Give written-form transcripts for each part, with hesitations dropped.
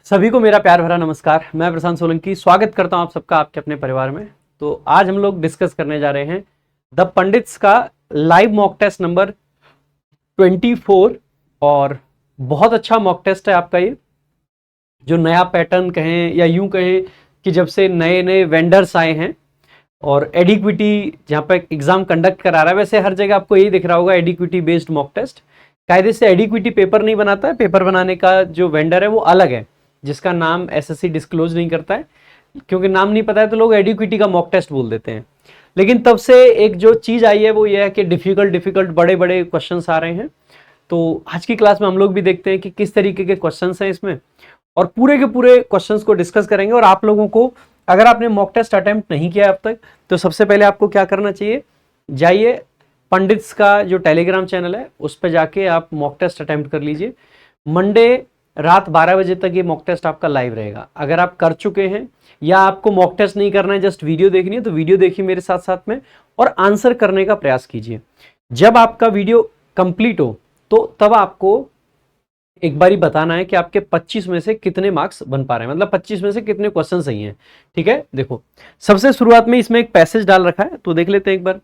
सभी को मेरा प्यार भरा नमस्कार। मैं प्रशांत सोलंकी स्वागत करता हूं आप सबका आपके अपने परिवार में। तो आज हम लोग डिस्कस करने जा रहे हैं द पंडित्स का लाइव मॉक टेस्ट नंबर 24 और बहुत अच्छा मॉक टेस्ट है आपका ये, जो नया पैटर्न कहें या यूं कहें कि जब से नए नए वेंडर्स आए हैं और एडिक्विटी जहाँ पे एग्जाम कंडक्ट करा रहा है, वैसे हर जगह आपको यही दिख रहा होगा एडिक्विटी बेस्ड मॉक टेस्ट। कायदे से एडिक्विटी पेपर नहीं बनाता है, पेपर बनाने का जो वेंडर है वो अलग है जिसका नाम एसएससी डिस्क्लोज नहीं करता है, क्योंकि नाम नहीं पता है तो लोग एडिक्विटी का मॉक टेस्ट बोल देते हैं। लेकिन तब से एक जो चीज आई है वो ये है कि डिफिकल्ट बड़े बड़े क्वेश्चंस आ रहे हैं। तो आज की क्लास में हम लोग भी देखते हैं कि किस तरीके के क्वेश्चंस हैं इसमें, और पूरे के पूरे क्वेश्चंस को डिस्कस करेंगे। और आप लोगों को अगर आपने मॉक टेस्ट अटेम्प्ट नहीं किया अब तक, तो सबसे पहले आपको क्या करना चाहिए, जाइए पंडित्स का जो टेलीग्राम चैनल है उस पर जाके आप मॉक टेस्ट अटेम्प्ट कर लीजिए। मंडे रात 12 बजे तक ये मॉक टेस्ट आपका लाइव रहेगा। अगर आप कर चुके हैं या आपको मॉक टेस्ट नहीं करना है, जस्ट वीडियो देखनी है, तो वीडियो देखिए मेरे साथ साथ में और आंसर करने का प्रयास कीजिए। जब आपका वीडियो कंप्लीट हो तो तब आपको एक बारी बताना है कि आपके 25 में से कितने मार्क्स बन पा रहे हैं, मतलब 25 में से कितने क्वेश्चन सही हैं। ठीक है, देखो सबसे शुरुआत में इसमें एक पैसेज डाल रखा है, तो देख लेते हैं एक बार।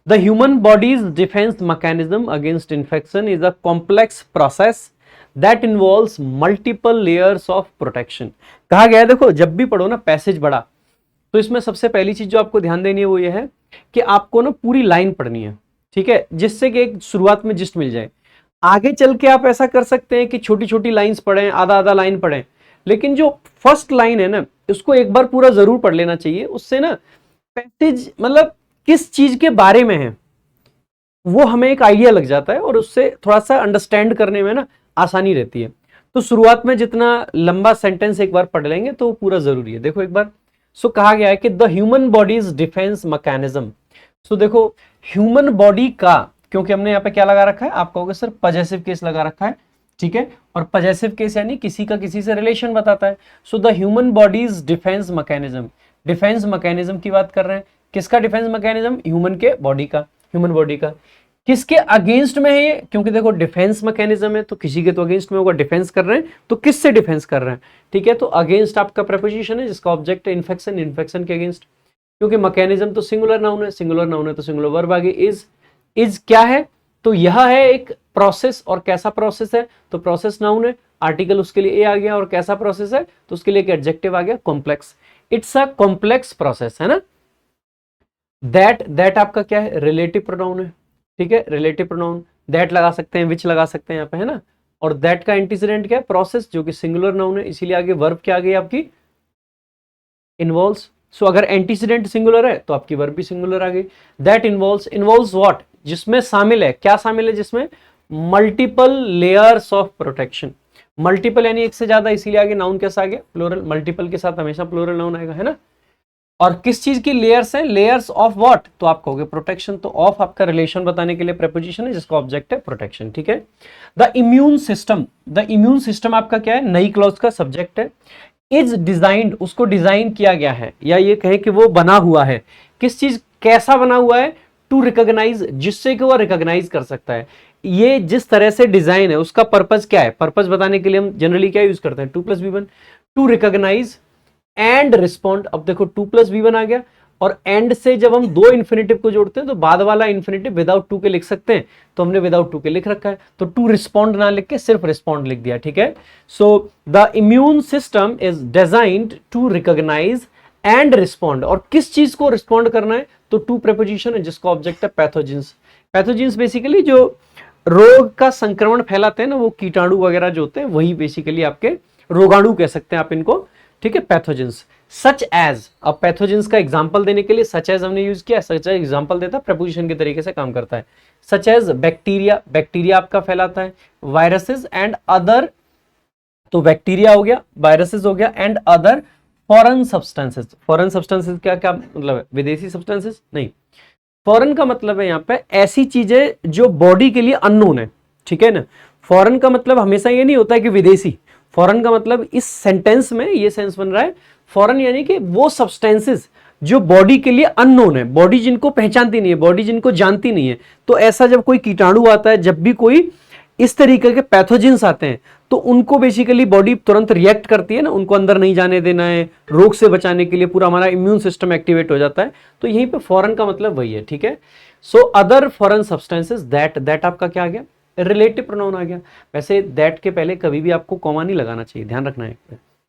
The human body's defence mechanism against infection is a complex process that involves multiple layers of protection. कहा गया है, देखो जब भी पढ़ो ना पैसेज बड़ा, तो इसमें सबसे पहली चीज जो आपको ध्यान देनी है वो ये है कि आपको ना पूरी लाइन पढ़नी है, ठीक है, जिससे कि एक शुरुआत में जिस्ट मिल जाए। आगे चल के आप ऐसा कर सकते हैं कि छोटी छोटी लाइंस पढ़ें, आधा आधा लाइन पढ़ें, लेकिन जो फर्स्ट लाइन है ना उसको एक बार पूरा जरूर पढ़ लेना चाहिए। उससे ना पैसेज मतलब किस चीज के बारे में है वो हमें एक आइडिया लग जाता है और उससे थोड़ा सा अंडरस्टैंड करने में ना आसानी रहती है। तो शुरुआत में जितना लंबा सेंटेंस एक बार पढ़ लेंगे तो पूरा जरूरी है। देखो एक बार, सो कहा गया है कि the human body's defence mechanism. So देखो ह्यूमन बॉडी का, क्योंकि हमने यहाँ पे क्या लगा रखा है, आप कहोगे सर पजेसिव केस लगा रखा है, ठीक है, और पजेसिव केस यानी किसी का किसी से रिलेशन बताता है। So the human body's defence mechanism, defence mechanism की बात कर रहे हैं। किसका डिफेंस मैकेनिज्म? ह्यूमन के बॉडी का, ह्यूमन बॉडी का। किसके अगेंस्ट में है ये? क्योंकि देखो डिफेंस मैकेनिज्म है तो किसी के तो अगेंस्ट में होगा, डिफेंस कर रहे हैं तो किससे डिफेंस कर रहे हैं, ठीक है। तो अगेंस्ट आपका प्रेपोजिशन है जिसका ऑब्जेक्ट है इन्फेक्शन, इन्फेक्शन के अगेंस्ट। क्योंकि मैकेनिज्म तो सिंगुलर नाउन है, सिंगुलर नाउन है तो सिंगुलर वर्ब आगे इज क्या है, तो यह है एक प्रोसेस। और कैसा प्रोसेस है, तो प्रोसेस नाउन है, आर्टिकल उसके लिए ए आ गया, और कैसा प्रोसेस है तो उसके लिए एक एडजेक्टिव आ गया complex. It's a complex process, है ना। दैट आपका क्या है, रिलेटिव प्रोनाउन है, ठीक है, रिलेटिव प्रोनाउन। दैट लगा सकते हैं, विच लगा सकते हैं यहाँ पे, है ना। और दैट का एंटीसीडेंट क्या है, प्रोसेस, जो कि सिंगुलर नाउन है, इसीलिए आगे वर्ब क्या आ गई आपकी, इन्वॉल्व्स। सो अगर एंटीसीडेंट सिंगुलर है तो आपकी वर्ब भी सिंगुलर आ गई। दैट इन्वॉल्व्स व्हाट, जिसमें शामिल है, क्या शामिल है जिसमें, multiple layers of protection. Multiple यानी एक से ज्यादा, इसीलिए आगे नाउन कैसा आ गया, प्लूरल। मल्टीपल के साथ हमेशा प्लूरल नाउन आएगा, है ना। और किस चीज की लेयर्स है, लेयर्स ऑफ व्हाट, तो आप कहोगे प्रोटेक्शन। तो ऑफ आपका रिलेशन बताने के लिए प्रेपोजिशन है जिसका ऑब्जेक्ट है प्रोटेक्शन, ठीक है। The immune system, the immune system आपका क्या है, नई क्लॉज का सब्जेक्ट है। इज डिजाइंड, उसको डिजाइन किया गया है, या ये कहें कि वो बना हुआ है। किस चीज, कैसा बना हुआ है, टू रिकॉग्नाइज, जिससे कि वो रिकॉग्नाइज कर सकता है। ये जिस तरह से डिजाइन है उसका पर्पज क्या है, पर्पज बताने के लिए हम जनरली क्या यूज करते हैं, 2+B1, to recognise and respond. अब देखो 2+B1 आ गया, और एंड से जब हम दो इन्फिनेटिव को जोड़ते हैं तो बाद वाला इन्फिनेटिव विदाउट टू के लिख सकते हैं, तो हमने विदाउट टू के लिख रखा है, तो टू रिस्पॉन्ड ना लिख के सिर्फ रिस्पॉन्ड लिख दिया, ठीक है। So the immune system is designed to recognise and respond. और किस चीज को रिस्पॉन्ड करना है, तो टू प्रेपोजिशन है जिसका ऑब्जेक्ट है पैथोजेंस। पैथोजेंस बेसिकली जो रोग का संक्रमण फैलाते हैं ना, वो कीटाणु वगैरह जो होते हैं, वही बेसिकली आपके रोगाणु कह सकते हैं आप इनको, ठीक है, पैथोजेंस। सच एज, अब पैथोजेंस का एग्जांपल देने के लिए सच एज हमने यूज किया, सच एज एग्जांपल देता है, प्रेपोजिशन के तरीके से काम करता है। सच एज बैक्टीरिया, बैक्टीरिया आपका फैलाता है, वायरसेस एंड अदर, तो बैक्टीरिया हो गया, वायरसेस हो गया, and other foreign substances. Foreign substances क्या क्या मतलब है, विदेशी सब्सटेंसेस नहीं, फॉरेन का मतलब है यहाँ पे ऐसी चीजें जो बॉडी के लिए अननोन है, ठीक है ना। फॉरेन का मतलब हमेशा ये नहीं होता है कि विदेशी, फॉरेन का मतलब इस सेंटेंस में ये सेंस बन रहा है, फॉरेन यानी कि वो सब्सटेंसेस जो बॉडी के लिए अननोन है, बॉडी जिनको पहचानती नहीं है, बॉडी जिनको जानती नहीं है। तो ऐसा जब कोई कीटाणु आता है, जब भी कोई इस तरीके के पैथोजेंस आते हैं तो उनको बेसिकली बॉडी तुरंत रिएक्ट करती है ना, उनको अंदर नहीं जाने देना है, रोग से बचाने के लिए पूरा हमारा इम्यून सिस्टम एक्टिवेट हो जाता है। तो यहीं पे फॉरेन का मतलब वही है, ठीक है। So other foreign substances, that आपका क्या आ गया, रिलेटिव प्रोनाउन आ गया। वैसे दैट के पहले कभी भी आपको कॉमा नहीं लगाना चाहिए, ध्यान रखना है,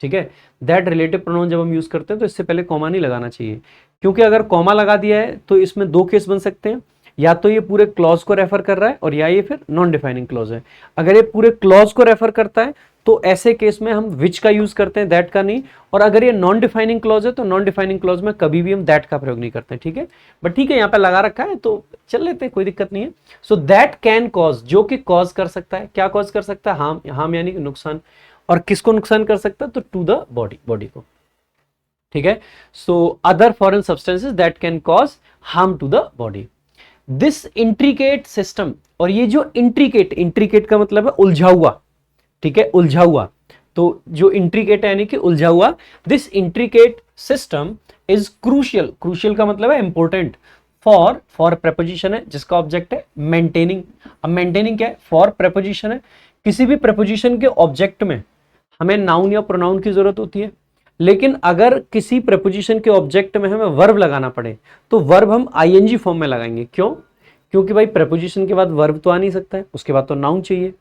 ठीक है। दैट रिलेटिव प्रोनाउन जब हम यूज करते हैं तो इससे पहले कॉमा नहीं लगाना चाहिए, क्योंकि अगर कॉमा लगा दिया है तो इसमें दो केस बन सकते हैं, या तो ये पूरे क्लॉज को रेफर कर रहा है और या ये फिर नॉन डिफाइनिंग क्लॉज है। अगर ये पूरे क्लॉज को रेफर करता है तो ऐसे केस में हम विच का यूज करते हैं, दैट का नहीं। और अगर ये नॉन डिफाइनिंग क्लॉज है तो नॉन डिफाइनिंग क्लॉज में कभी भी हम दैट का प्रयोग नहीं करते हैं, ठीक है। बट ठीक है, यहाँ पे लगा रखा है तो चल लेते हैं, कोई दिक्कत नहीं है। सो दैट कैन कॉज, जो कि कॉज कर सकता है, क्या कॉज कर सकता है, हार्म यानी कि नुकसान। और किसको नुकसान कर सकता है, तो टू द बॉडी को, ठीक है। So other foreign substances that can cause harm to the body. This intricate system, और ये जो इंट्रिकेट का मतलब है उलझा हुआ, ठीक है, उलझा हुआ। तो जो इंट्रिकेट है यानी कि उलझा हुआ, this intricate system is crucial का मतलब है इंपॉर्टेंट, फॉर प्रेपोजिशन है जिसका ऑब्जेक्ट है मेंटेनिंग। अब मेंटेनिंग क्या है, फॉर प्रेपोजिशन है। किसी भी प्रेपोजिशन के ऑब्जेक्ट में हमें नाउन या प्रोनाउन की जरूरत होती है, लेकिन अगर किसी प्रेपोजिशन के ऑब्जेक्ट में हमें वर्ब लगाना पड़े तो वर्ब हम आईएनजी फॉर्म में लगाएंगे। क्यों, क्योंकि भाई प्रेपोजिशन के बाद वर्ब तो आ नहीं सकता है, उसके बाद तो नाउन चाहिए।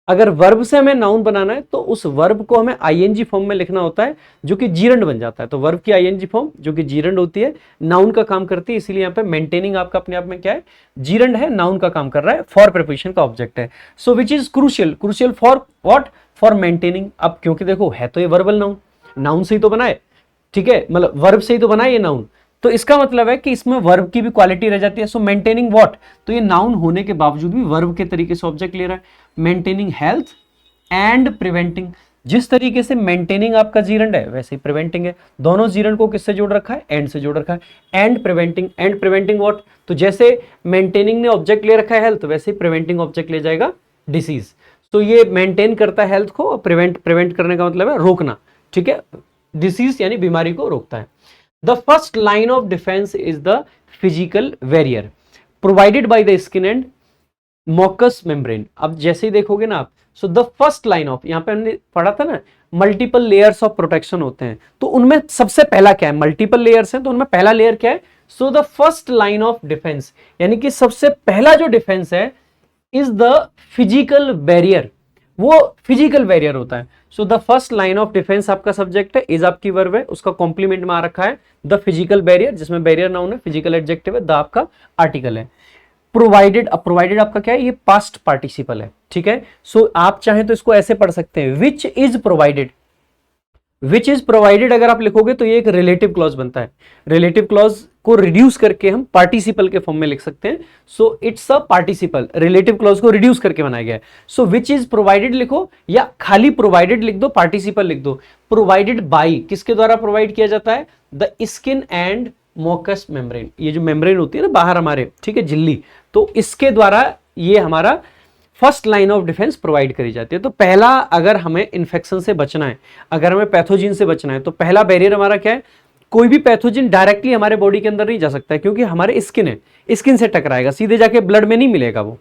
अगर वर्ब से हमें नाउन बनाना है तो उस वर्ब को हमें आईएनजी फॉर्म में लिखना होता है, जो कि जीरंड बन जाता है। तो वर्ब की आईएनजी फॉर्म जो कि जीरंड होती है, नाउन का काम करती है। इसीलिए यहाँ पे मेंटेनिंग आपका अपने आप में क्या है, जीरंड है, नाउन का काम कर रहा है, फॉर प्रेपोजिशन का ऑब्जेक्ट है। So which is crucial for what, for maintaining. अब क्योंकि देखो है तो ये वर्बल नाउन से ही तो बनाए, ठीक है, मतलब वर्ब से ही तो बनाए ये नाउन, तो इसका मतलब है कि इसमें वर्ब की भी क्वालिटी रह जाती है। सो मेंटेनिंग व्हाट, तो ये नाउन होने के बावजूद भी वर्ब के तरीके से ऑब्जेक्ट ले रहा है। मेंटेनिंग हेल्थ एंड प्रिवेंटिंग, जिस तरीके से मेंटेनिंग आपका जीरंड है वैसे ही प्रिवेंटिंग है। दोनों जीरंड को किससे जोड़ रखा है, एंड से जोड़ रखा है। एंड प्रिवेंटिंग व्हाट, तो जैसे मेंटेनिंग ने ऑब्जेक्ट ले रखा है हेल्थ, वैसे ही प्रिवेंटिंग ऑब्जेक्ट ले जाएगा डिसीज। तो ये मेंटेन करता है हेल्थ को, और प्रिवेंट करने का मतलब है रोकना, ठीक है, डिसीज यानी बीमारी को रोकता है। The first line of defence is the physical barrier provided by the skin and mucous membrane. अब जैसे ही देखोगे ना आप, so the first line of, यहां पे हमने पढ़ा था ना मल्टीपल लेयर्स ऑफ प्रोटेक्शन होते हैं, तो उनमें सबसे पहला क्या है, मल्टीपल लेयर्स हैं तो उनमें पहला लेयर क्या है, so the first line of defence, यानी कि सबसे पहला जो डिफेंस है इज द फिजिकल बैरियर, वो फिजिकल बैरियर होता है। So the first line of defence आपका सब्जेक्ट है, इज आपकी वर्ब है, उसका कॉम्प्लीमेंट में आ रखा है द फिजिकल बैरियर, जिसमें बैरियर नाउन है, फिजिकल एडजेक्टिव है, द आपका आर्टिकल है। प्रोवाइडेड, अब प्रोवाइडेड आपका क्या है, ये पास्ट पार्टिसिपल है, ठीक है। सो आप चाहें तो इसको ऐसे पढ़ सकते हैं, which is provided. Which is provided अगर आप लिखोगे तो ये एक रिलेटिव क्लॉज बनता है। रिलेटिव क्लॉज को रिड्यूस करके हम पार्टिसिपल के फॉर्म में लिख सकते हैं। So it's a participle, relative clause को रिड्यूस करके बनाया गया है। सो विच इज प्रोवाइडेड लिखो या खाली प्रोवाइडेड लिख दो, पार्टिसिपल लिख दो। प्रोवाइडेड बाई, किसके द्वारा प्रोवाइड किया जाता है, the skin and mucous membrane, ये जो मेम्ब्रेन होती है ना बाहर हमारे, ठीक है, झिल्ली, तो इसके द्वारा ये हमारा first line of defence provide करी जाती है। तो पहला, अगर हमें इन्फेक्शन से बचना है, अगर हमें पैथोजिन से बचना है, तो पहला बैरियर हमारा क्या है, कोई भी पैथोजिन डायरेक्टली हमारे बॉडी के अंदर नहीं जा सकता है, क्योंकि हमारे स्किन है, स्किन से टकराएगा, सीधे जाके ब्लड में नहीं मिलेगा वो,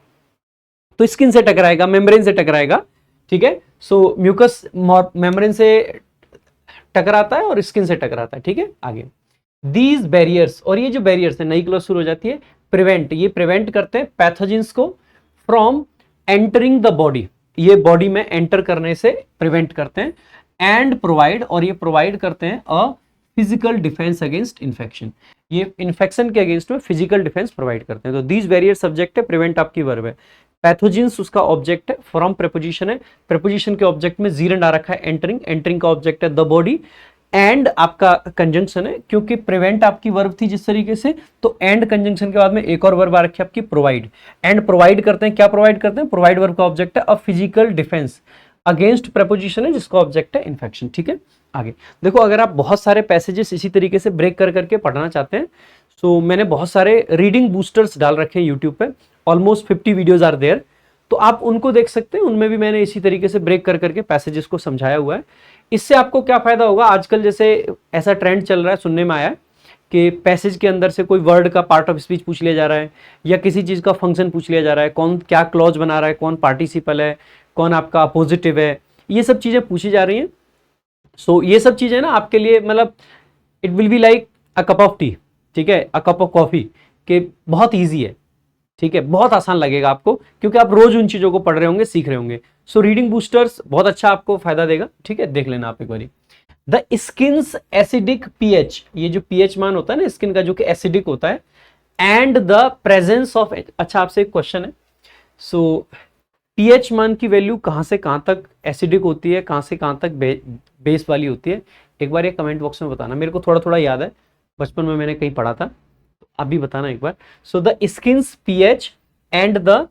तो स्किन से टकराएगा, मेम्ब्रेन से टकराएगा, ठीक है। सो म्यूकस मेम्ब्रेन से टकराता है और स्किन से टकराता है, ठीक है। आगे दीज बैरियर्स, और ये जो बैरियर्स है, नई क्लॉज शुरू हो जाती है, प्रिवेंट, ये प्रिवेंट करते हैं पैथोजिन्स को फ्रॉम एंटरिंग द बॉडी, ये बॉडी में एंटर करने से प्रिवेंट करते हैं। एंड प्रोवाइड, और ये प्रोवाइड करते हैं a physical defence against infection, ये इन्फेक्शन के अगेंस्ट में फिजिकल डिफेंस प्रोवाइड करते हैं। तो दीज बैरियर सब्जेक्ट है, प्रिवेंट आपकी वर्ब है, पैथोजिन्स उसका ऑब्जेक्ट है, फ्रॉम प्रेपोजिशन है, प्रेपोजिशन के ऑब्जेक्ट में जीरंड आ रखा है, एंटरिंग का ऑब्जेक्ट है द बॉडी, एंड आपका कंजंक्शन है, क्योंकि प्रिवेंट आपकी वर्ब थी जिस तरीके से, तो एंड कंजंक्शन के बाद में एक और वर्ब आ रखी है आपकी प्रोवाइड। एंड प्रोवाइड करते हैं, क्या प्रोवाइड करते हैं, प्रोवाइड वर्ब का ऑब्जेक्ट है a physical defence against preposition है जिसका ऑब्जेक्ट है इन्फेक्शन, ठीक है। आगे देखो, अगर आप बहुत सारे पैसेजेस इसी तरीके से ब्रेक कर करके पढ़ना चाहते हैं, सो मैंने बहुत सारे रीडिंग बूस्टर्स डाल रखे हैं यूट्यूब पे, ऑलमोस्ट 50 वीडियोज आर देयर, तो आप उनको देख सकते हैं, उनमें भी मैंने इसी तरीके से ब्रेक कर करके पैसेजेस को समझाया हुआ है। इससे आपको क्या फायदा होगा, आजकल जैसे ऐसा ट्रेंड चल रहा है, सुनने में आया है कि पैसेज के अंदर से कोई वर्ड का पार्ट ऑफ स्पीच पूछ लिया जा रहा है या किसी चीज़ का फंक्शन पूछ लिया जा रहा है, कौन क्या क्लॉज बना रहा है, कौन पार्टिसिपल है, कौन आपका अपोजिटिव है, ये सब चीज़ें पूछी जा रही हैं। सो ये सब चीज़ें ना आपके लिए मतलब it will be like a cup of T, ठीक है, अ कप ऑफ कॉफ़ी, कि बहुत ईजी है, ठीक है, बहुत आसान लगेगा आपको क्योंकि आप रोज उन चीज़ों को पढ़ रहे होंगे, सीख रहे होंगे। सो रीडिंग बूस्टर्स बहुत अच्छा आपको फायदा देगा, ठीक है, देख लेना आप एक बारी। द स्किन्स एसिडिक पीएच, ये जो पीएच मान होता है ना स्किन का जो कि एसिडिक होता है, एंड द प्रेजेंस ऑफ, अच्छा आपसे एक क्वेश्चन है, सो पीएच मान की वैल्यू कहाँ से कहाँ तक एसिडिक होती है, कहाँ से कहाँ तक बेस वाली होती है, एक बार ये कमेंट बॉक्स में बताना, मेरे को थोड़ा थोड़ा याद है, बचपन में मैंने कहीं पढ़ा था, आप भी बताना एक बार। So the skin's pH and the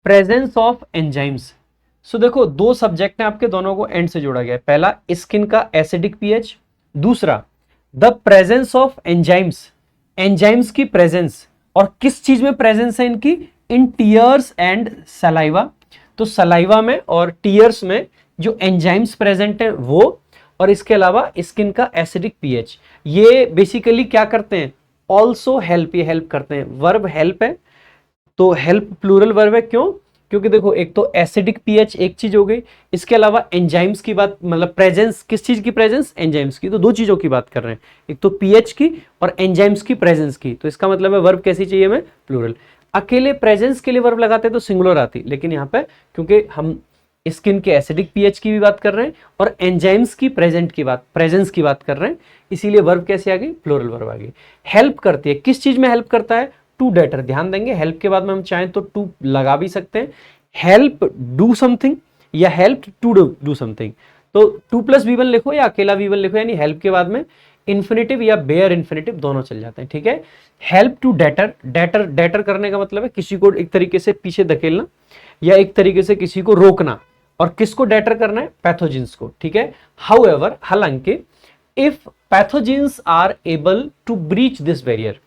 presence of enzymes. So देखो दो सब्जेक्ट हैं आपके, दोनों को एंड से जोड़ा गया है, पहला स्किन का एसिडिक पीएच, दूसरा the presence of enzymes, enzymes की प्रेजेंस, और किस चीज में प्रेजेंस है इनकी, इन टीयर्स एंड सलाइवा। तो सलाइवा में और टीयर्स में जो एंजाइम्स प्रेजेंट है वो, और इसके अलावा स्किन का एसिडिक पीएच, ये बेसिकली क्या करते हैं, ऑल्सो हेल्प, ये हेल्प करते हैं, वर्ब हेल्प है, तो हेल्प प्लूरल वर्ब है, क्यों, क्योंकि देखो एक तो एसिडिक पीएच एक चीज हो गई, इसके अलावा एंजाइम्स की बात, मतलब प्रेजेंस, किस चीज की प्रेजेंस, एंजाइम्स की, तो दो चीजों की बात कर रहे हैं, एक तो पीएच की और एंजाइम्स की प्रेजेंस की, तो इसका मतलब है वर्ब कैसी चाहिए हमें, प्लूरल। अकेले प्रेजेंस के लिए वर्ब लगाते तो सिंगुलर आती, लेकिन यहाँ पे क्योंकि हम स्किन के एसिडिक पीएच की भी बात कर रहे हैं और एंजाइम्स की प्रेजेंस की बात कर रहे हैं, इसीलिए वर्ब कैसे आ गई, प्लूरल वर्ब आ गई। हेल्प करती है, किस चीज में हेल्प करता है, टू डेटर, ध्यान देंगे हेल्प के बाद में हम चाहें तो टू लगा भी सकते हैं, हेल्प डू समथिंग या हेल्प टू डू समथिंग, तो टू प्लस V1 लिखो या अकेला V1 लिखो, यानी हेल्प के बाद में इन्फिनेटिव या बेयर इन्फिनेटिव दोनों चल जाते हैं, ठीक है। हेल्प टू डेटर, डेटर करने का मतलब है किसी को एक तरीके से पीछे धकेलना या एक तरीके से किसी को रोकना, और किसको डेटर करना है, पैथोजेंस को, ठीक है। हाउएवर, हालांकि if pathogens are able to breach this barrier,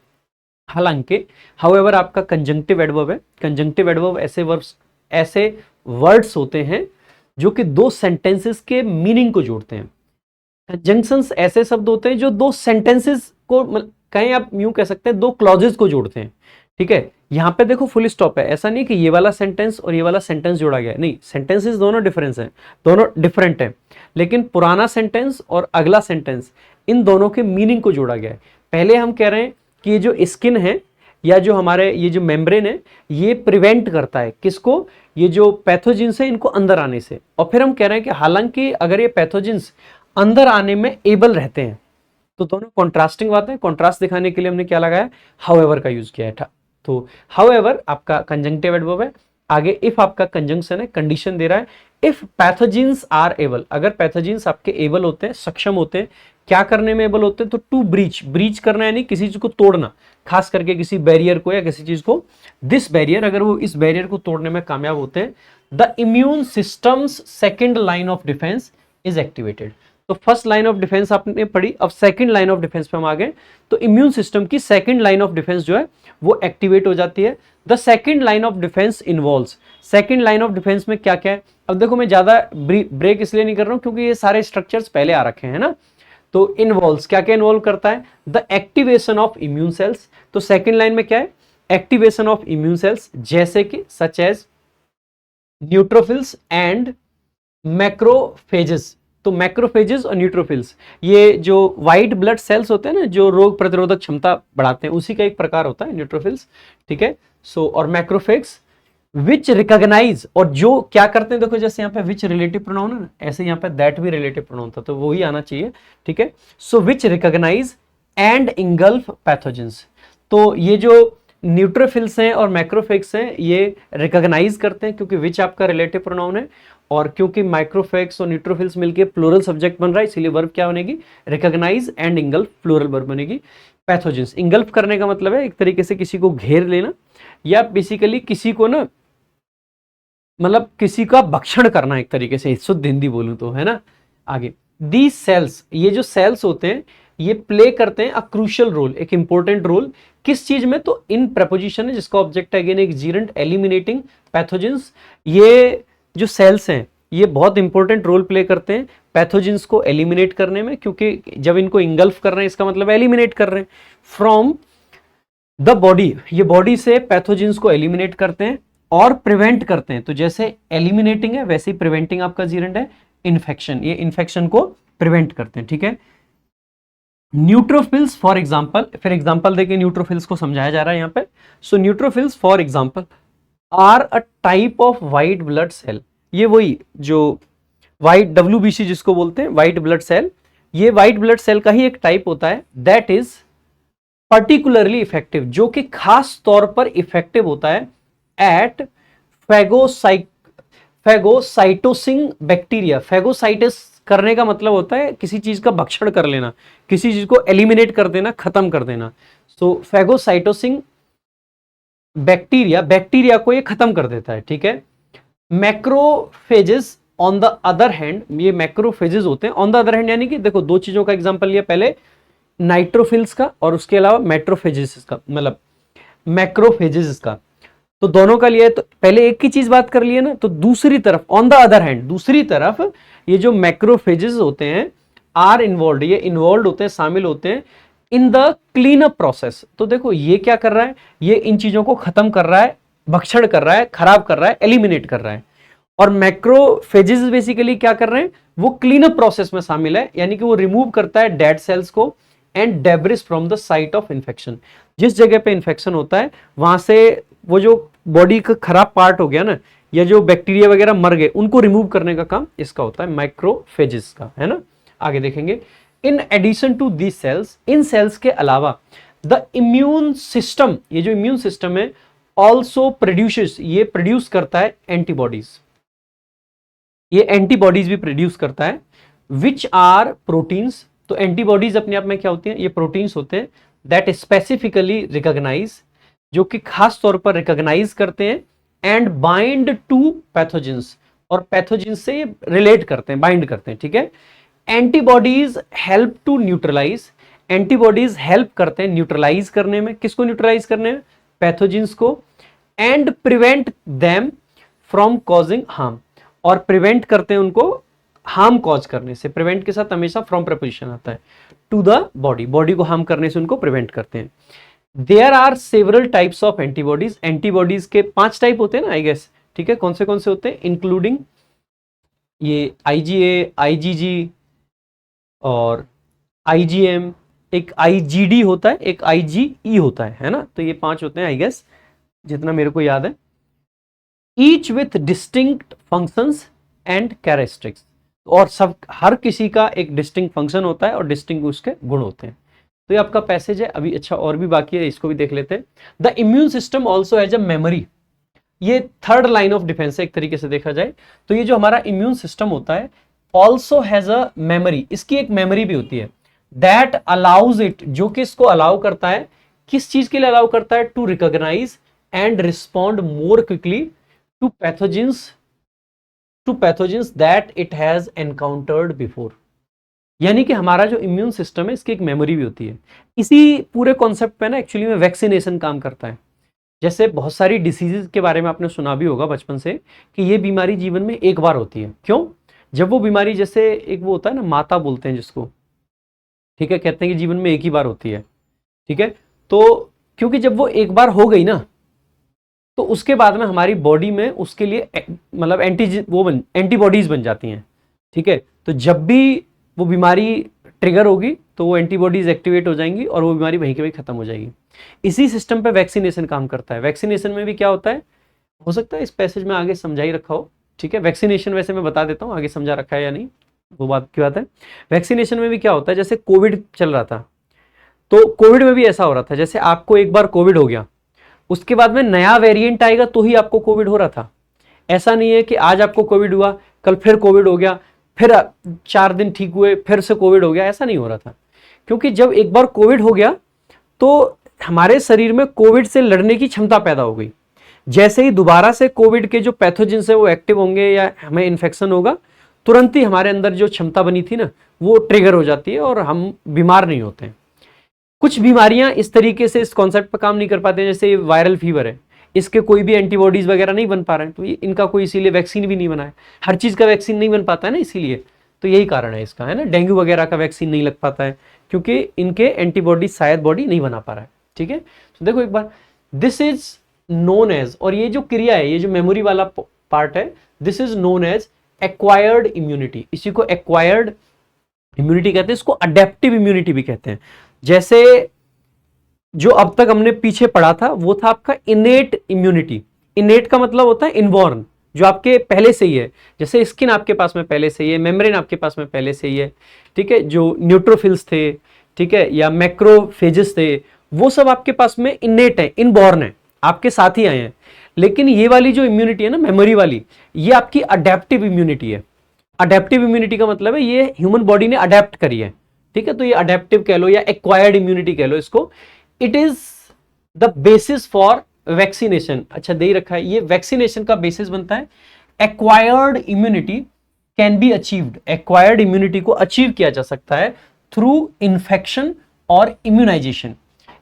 हालांकि हाउएवर आपका कंजंक्टिव एडवर्ब है, कंजंक्टिव एडवर्ब ऐसे वर्ड्स होते हैं जो कि दो सेंटेंसेस के मीनिंग को जोड़ते हैं। कंजंक्शंस ऐसे शब्द होते हैं जो दो सेंटेंसेस को, कहीं आप यूं कह सकते हैं दो क्लॉजेस को जोड़ते हैं, ठीक है। यहां पे देखो फुल स्टॉप है, ऐसा नहीं कि ये वाला सेंटेंस और ये वाला सेंटेंस जोड़ा गया है, नहीं, सेंटेंसेस दोनों डिफरेंस हैं, दोनों डिफरेंट है, लेकिन पुराना सेंटेंस और अगला सेंटेंस, इन दोनों के मीनिंग को जोड़ा गया है। पहले हम कह रहे हैं कि ये जो स्किन है या जो हमारे ये जो मेम्ब्रेन है, ये प्रिवेंट करता है किसको, ये जो पैथोजेंस है इनको अंदर आने से, और फिर हम कह रहे हैं कि हालांकि अगर ये पैथोजेंस अंदर आने में एबल रहते हैं, तो दोनों कॉन्ट्रास्टिंग बात है, कॉन्ट्रास्ट दिखाने के लिए हमने क्या लगाया, हाउएवर का यूज किया है। तो हाउएवर आपका कंजंक्टिव एडवर्ब है, आगे इफ आपका कंजंक्शन है, कंडीशन दे रहा है, इफ पैथोजेंस आर एबल, अगर पैथोजेंस आपके एबल होते हैं, सक्षम होते हैं, क्या करने में एबल होते हैं, तो टू ब्रीच करना यानी किसी चीज को तोड़ना, खास करके किसी बैरियर को या किसी चीज को, दिस बैरियर, अगर वो इस बैरियर को तोड़ने में कामयाब होते हैं, the immune systems second line of defence is activated. तो फर्स्ट लाइन ऑफ डिफेंस आपने पढ़ी, अब सेकंड लाइन ऑफ डिफेंस पे हम आ गए, तो इम्यून सिस्टम की सेकंड लाइन ऑफ डिफेंस जो है वो एक्टिवेट हो जाती है। The second line of defence involves, second line of defence में क्या क्या है, अब देखो मैं ज्यादा ब्रेक इसलिए नहीं कर रहा हूं क्योंकि ये सारे स्ट्रक्चर्स पहले आ रखे हैं ना। तो इन्वॉल्व्स क्या क्या इन्वॉल्व करता है, the activation of immune cells, तो सेकंड लाइन में क्या है, एक्टिवेशन ऑफ इम्यून सेल्स, जैसे कि such as neutrophils and macrophages. तो मैक्रोफेजेस और न्यूट्रोफिल्स, ये जो व्हाइट ब्लड सेल्स होते हैं ना, जो रोग प्रतिरोधक क्षमता बढ़ाते हैं, उसी का एक प्रकार होता है न्यूट्रोफिल्स, ठीक है। सो और मैक्रोफेग्स विच रिकॉग्नाइज, और जो क्या करते हैं, देखो जैसे यहाँ पे विच रिलेटिव प्रोनाउन है ना, ऐसे यहाँ पे दैट भी रिलेटिव प्रोनाउन था, तो वो ही आना चाहिए, ठीक है। So which recognise and engulf pathogens, तो ये जो न्यूट्रोफिल्स हैं और मैक्रोफेग्स हैं ये रिकॉग्नाइज करते हैं, क्योंकि विच आपका रिलेटिव प्रोनाउन है, और क्योंकि माइक्रोफेग्स और न्यूट्रोफिल्स मिलके प्लूरल सब्जेक्ट बन रहा है, इसीलिए वर्ब क्या बनेगी, recognise and engulf, plural verb बनेगी। पैथोजेंस, इंगल्फ करने का मतलब है एक तरीके से किसी को घेर लेना, या बेसिकली किसी को ना, मतलब किसी का भक्षण करना एक तरीके से, शुद्ध हिंदी बोलूं तो, है ना। आगे दीज सेल्स, ये जो सेल्स होते हैं ये प्ले करते हैं अ क्रूशियल रोल, एक इंपॉर्टेंट रोल, किस चीज में, तो इन प्रेपोजिशन है जिसका ऑब्जेक्ट है अगेन एक जीरेंट, एलिमिनेटिंग पैथोजेंस। ये जो सेल्स हैं ये बहुत इंपॉर्टेंट रोल प्ले करते हैं पैथोजेंस को एलिमिनेट करने में, क्योंकि जब इनको इंगल्फ कर रहे हैं इसका मतलब एलिमिनेट कर रहे हैं फ्रॉम द बॉडी। ये बॉडी से पैथोजेंस को एलिमिनेट करते हैं और प्रिवेंट करते हैं। तो जैसे एलिमिनेटिंग है वैसे ही प्रिवेंटिंग आपका जीरेंट है इन्फेक्शन, ये इन्फेक्शन को प्रिवेंट करते हैं, ठीक है। न्यूट्रोफिल्स फॉर एग्जांपल, फिर एग्जांपल देके न्यूट्रोफिल्स को समझाया जा रहा है यहाँ पे। So neutrophils for example are a type of white blood cell. ये वही जो व्हाइट WBC जिसको बोलते हैं व्हाइट ब्लड सेल, ये व्हाइट ब्लड सेल का ही एक टाइप होता है दैट इज पर्टिकुलरली इफेक्टिव, जो कि खास तौर पर इफेक्टिव होता है एट फैगोसाइटोसिंग बैक्टीरिया। फैगोसाइटिस करने का मतलब होता है किसी चीज का भक्षण कर लेना, किसी चीज को एलिमिनेट कर देना, खत्म कर देना। सो फैगोसाइटोसिंग बैक्टीरिया, बैक्टीरिया को ये खत्म कर देता है, ठीक है। Macrophages on the other hand, ये मैक्रोफेजेस होते हैं ऑन द अदर हैंड, यानी कि देखो दो चीजों का एग्जांपल लिया, पहले नाइट्रोफिल्स का और उसके अलावा मेट्रोफेजेस का, मतलब मैक्रोफेजेस का। तो दोनों का लिया है, तो पहले एक की चीज बात कर लिए ना, तो दूसरी तरफ ऑन द अदर हैंड, दूसरी तरफ ये जो मैक्रोफेजेस होते हैं आर इन्वॉल्व, ये इन्वॉल्व होते हैं, शामिल होते हैं in the clean up process. तो देखो ये क्या कर रहा है, ये इन चीजों को खत्म कर रहा है, भक्षण कर रहा है, खराब कर रहा है, एलिमिनेट कर रहा है। और मैक्रोफेजेस बेसिकली क्या कर रहे हैं, वो क्लीन अप प्रोसेस में शामिल है, यानी कि वो रिमूव करता है डेड सेल्स को and debris from the site of infection. जिस जगह पे इंफेक्शन होता है वहां से वो जो बॉडी का खराब पार्ट हो गया ना, या जो बैक्टीरिया वगैरह मर गए, उनको रिमूव करने का काम इसका होता है, माइक्रोफेजेस का, है ना। आगे देखेंगे, in addition to these cells, in cells के अलावा द इम्यून सिस्टम, ये जो इम्यून सिस्टम है ऑल्सो प्रोड्यूसेस, ये प्रोड्यूस करता है एंटीबॉडीज, ये एंटीबॉडीज भी प्रोड्यूस करता है विच आर प्रोटीन्स। तो एंटीबॉडीज अपने आप में क्या होती हैं, ये प्रोटीन्स होते हैं दैट स्पेसिफिकली रिकॉग्नाइज, जो कि खास तौर पर रिकॉग्नाइज करते हैं एंड बाइंड टू पैथोजेंस, और पैथोजेंस से रिलेट करते हैं, बाइंड करते हैं, ठीक है। Antibodies help to neutralise, antibodies help करते हैं न्यूट्रलाइज करने में, किसको न्यूट्रलाइज करने में, पैथोजेंस को, and prevent them from causing harm, और प्रिवेंट करते हैं उनको हार्म कॉज करने से। प्रिवेंट के साथ हमेशा फ्रॉम प्रपोजिशन आता है, टू द बॉडी, बॉडी को हार्म करने से उनको प्रिवेंट करते हैं। There are several types of antibodies, antibodies के 5 टाइप होते हैं ना आई गेस, ठीक है। कौन से होते हैं, इंक्लूडिंग ये IgA, IgG और IgM, एक IgD होता है, एक IgE होता है ना। तो ये 5 होते हैं आई गेस, जितना मेरे को याद है। Each with distinct functions and characteristics, और सब हर किसी का एक डिस्टिंक्ट फंक्शन होता है और डिस्टिंक्ट उसके गुण होते हैं। तो ये आपका पैसेज है अभी, अच्छा और भी बाकी है, इसको भी देख लेते हैं। The immune system also has a memory, ये थर्ड लाइन ऑफ डिफेंस है एक तरीके से देखा जाए तो। ये जो हमारा इम्यून सिस्टम होता है ऑल्सो हैज अ मेमोरी, इसकी एक मेमोरी भी होती है दैट अलाउज इट, जो कि इसको अलाउ करता है, किस चीज के लिए अलाउ करता है, to recognise and respond more quickly to pathogens that it has encountered before. यानी कि हमारा जो इम्यून सिस्टम है इसकी एक मेमोरी भी होती है। इसी पूरे कॉन्सेप्ट पे ना एक्चुअली में वैक्सीनेशन काम करता है। जैसे बहुत सारी डिसीजेज के बारे में आपने सुना भी होगा बचपन से कि ये बीमारी जीवन में एक बार होती है। क्यों? जब वो बीमारी, जैसे एक वो होता है ना, माता बोलते हैं जिसको, ठीक है, कहते हैं कि जीवन में एक ही बार होती है, ठीक है। तो क्योंकि जब वो एक बार हो गई ना, तो उसके बाद में हमारी बॉडी में उसके लिए मतलब एंटीबॉडीज बन जाती हैं, ठीक है। तो जब भी वो बीमारी ट्रिगर होगी तो वो एंटीबॉडीज एक्टिवेट हो जाएंगी और वो बीमारी वहीं के वहीं खत्म हो जाएगी। इसी सिस्टम पे वैक्सीनेशन काम करता है। वैक्सीनेशन में भी क्या होता है, हो सकता है इस पैसेज में आगे समझा ही रखा हो, ठीक है। वैक्सीनेशन वैसे मैं बता देता हूँ, आगे समझा रखा है या नहीं वो बात की बात है। वैक्सीनेशन में भी क्या होता है, जैसे कोविड चल रहा था, तो कोविड में भी ऐसा हो रहा था, जैसे आपको एक बार कोविड हो गया, उसके बाद में नया वेरिएंट आएगा तो ही आपको कोविड हो रहा था। ऐसा नहीं है कि आज आपको कोविड हुआ, कल फिर कोविड हो गया, फिर 4 दिन ठीक हुए, फिर से कोविड हो गया, ऐसा नहीं हो रहा था। क्योंकि जब एक बार कोविड हो गया तो हमारे शरीर में कोविड से लड़ने की क्षमता पैदा हो गई। जैसे ही दोबारा से कोविड के जो पैथोजेंस है वो एक्टिव होंगे या हमें इन्फेक्शन होगा, तुरंत ही हमारे अंदर जो क्षमता बनी थी ना वो ट्रिगर हो जाती है और हम बीमार नहीं होते हैं। कुछ बीमारियां इस तरीके से इस कॉन्सेप्ट पर काम नहीं कर पाते हैं, जैसे वायरल फीवर है, इसके कोई भी एंटीबॉडीज वगैरह नहीं बन पा रहे हैं, तो ये इनका कोई इसीलिए वैक्सीन भी नहीं बना है। हर चीज का वैक्सीन नहीं बन पाता है ना, इसीलिए तो यही कारण है इसका, है ना। डेंगू वगैरह का वैक्सीन नहीं लग पाता है क्योंकि इनके एंटीबॉडी शायद बॉडी नहीं बना पा रहा है, ठीक है। तो देखो एक बार, दिस इज नोन एज, और ये जो क्रिया है, ये जो मेमोरी वाला पार्ट है, this is known as acquired immunity. इसी को एक्वायर्ड इम्यूनिटी कहते हैं, इसको अडेप्टिव इम्यूनिटी भी कहते हैं। जैसे जो अब तक हमने पीछे पढ़ा था वो था आपका इनेट इम्यूनिटी। इनेट का मतलब होता है इनबॉर्न, जो आपके पहले से ही है, जैसे स्किन आपके पास में पहले से ही है, मेम्ब्रेन आपके पास में पहले से ही है, ठीक है। जो न्यूट्रोफिल्स थे, ठीक है, या मैक्रोफेजेस थे, वो सब आपके पास में इनेट है, इनबॉर्न है, आपके साथ ही आए हैं। लेकिन ये वाली जो इम्यूनिटी है ना, मेमोरी वाली, ये आपकी अडेप्टिव इम्यूनिटी है। अडेप्टिव इम्यूनिटी का मतलब है ये ह्यूमन बॉडी ने अडेप्ट करी है, ठीक है। तो ये अडेप्टिव कह लो या एक्वायर्ड इम्यूनिटी कह लो इसको। It is the basis for vaccination. अच्छा, दे ही रखा है, ये वैक्सीनेशन का बेसिस बनता है। Acquired immunity can be achieved, acquired immunity को अचीव किया जा सकता है थ्रू इन्फेक्शन और इम्यूनाइजेशन।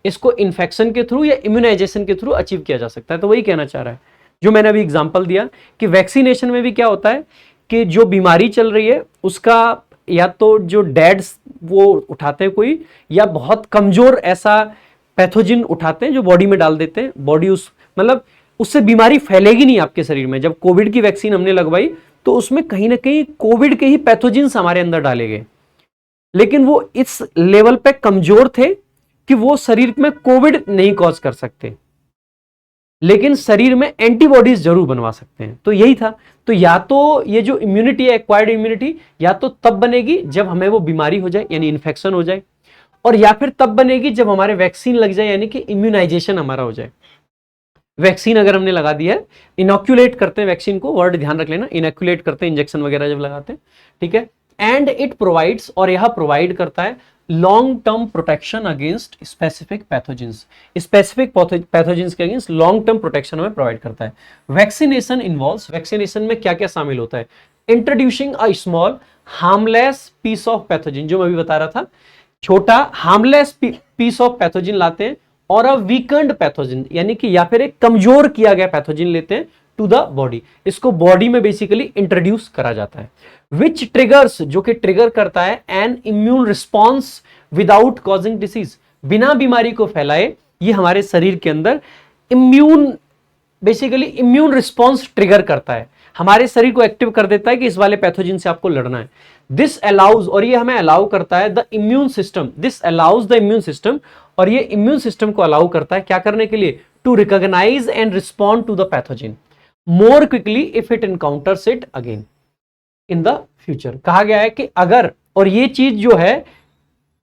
इसको इन्फेक्शन के थ्रू या इम्यूनाइजेशन के थ्रू अचीव किया जा सकता है। तो वही कहना चाह रहा है जो मैंने अभी एग्जांपल दिया कि वैक्सीनेशन में भी क्या होता है कि जो बीमारी चल रही है उसका या तो जो डेड्स वो उठाते हैं कोई, या बहुत कमजोर ऐसा पैथोजिन उठाते हैं जो बॉडी में डाल देते हैं। बॉडी उस मतलब उससे बीमारी फैलेगी नहीं आपके शरीर में। जब कोविड की वैक्सीन हमने लगवाई तो उसमें कहीं ना कहीं कोविड के ही पैथोजिन्स हमारे अंदर डाले गए, लेकिन वो इस लेवल पे कमजोर थे कि वो शरीर में कोविड नहीं कॉज कर सकते, लेकिन शरीर में एंटीबॉडीज जरूर बनवा सकते हैं। तो यही था। तो या तो ये जो इम्यूनिटी है, एक्वायर्ड इम्यूनिटी, या तो तब बनेगी जब हमें वो बीमारी हो जाए यानी इन्फेक्शन हो जाए, और या फिर तब बनेगी जब हमारे वैक्सीन लग जाए यानी कि इम्यूनाइजेशन हमारा हो जाए। वैक्सीन अगर हमने लगा दी है, इनोक्यूलेट करते हैं वैक्सीन को, वर्ड ध्यान रख लेना, इनोक्यूलेट करते हैं, इंजेक्शन वगैरह जब लगाते हैं, ठीक है। एंड इट प्रोवाइड्स, और यह प्रोवाइड करता है long term protection against specific pathogens. Specific pathogens के अगेंस्ट लॉन्ग टर्म प्रोटेक्शन हमें प्रोवाइड करता है। वैक्सीनेशन इन्वॉल्व्स, वैक्सीनेशन में क्या क्या शामिल होता है? Introducing a small harmless piece of pathogen, जो मैं अभी बता रहा था, छोटा हार्मलेस पीस ऑफ पैथोजन लाते हैं, और अ वीकेंड पैथोजन यानी कि या फिर एक कमजोर किया गया पैथोजन लेते हैं टू द बॉडी। इसको बॉडी में बेसिकली इंट्रोड्यूस करा जाता है। विच ट्रिगर्स, जो कि ट्रिगर करता है N immune response without causing disease, बिना बीमारी को फैलाए ये हमारे शरीर के अंदर बेसिकली इम्यून रिस्पॉन्स ट्रिगर करता है, हमारे शरीर को एक्टिव कर देता है कि इस वाले पैथोजन से आपको लड़ना है। दिस अलाउज, और ये हमें अलाउ करता है the immune system, this allows the immune system, और ये इम्यून सिस्टम को अलाउ करता है क्या करने के लिए? To recognise and respond to the pathogen more quickly if it encounters it again in the future. कहा गया है कि अगर, और ये चीज जो है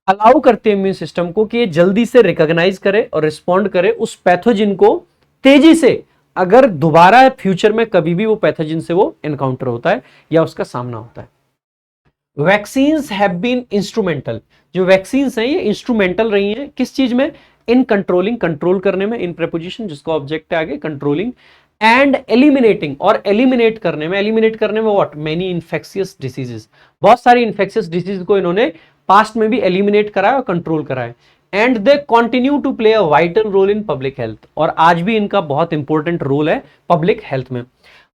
अलाउ करते हैं इम्यून सिस्टम को कि ये जल्दी से रिकॉग्नाइज करे और रिस्पॉन्ड करे उस पैथोजन को तेजी से, अगर दोबारा फ्यूचर में कभी भी वो पैथोजन से वो एनकाउंटर होता है या उसका सामना होता है। वैक्सीन्स हैव बीन इंस्ट्रूमेंटल, जो वैक्सीन्स हैं ये इंस्ट्रूमेंटल रही हैं किस चीज में? इन कंट्रोलिंग, कंट्रोल करने में, इन प्रेपोजिशन जिसको ऑब्जेक्ट है आगे, कंट्रोलिंग, एंड एलिमिनेटिंग, और एलिमिनेट करने में, एलिमिनेट करने में व्हाट? मेनी इन्फेक्शियस डिसीजेस, बहुत सारी इन्फेक्शियस डिसीज को इन्होंने पास्ट में भी एलिमिनेट कराया और कंट्रोल कराया। And they continue to play a vital role in public health, और आज भी इनका बहुत इंपॉर्टेंट रोल है पब्लिक हेल्थ में।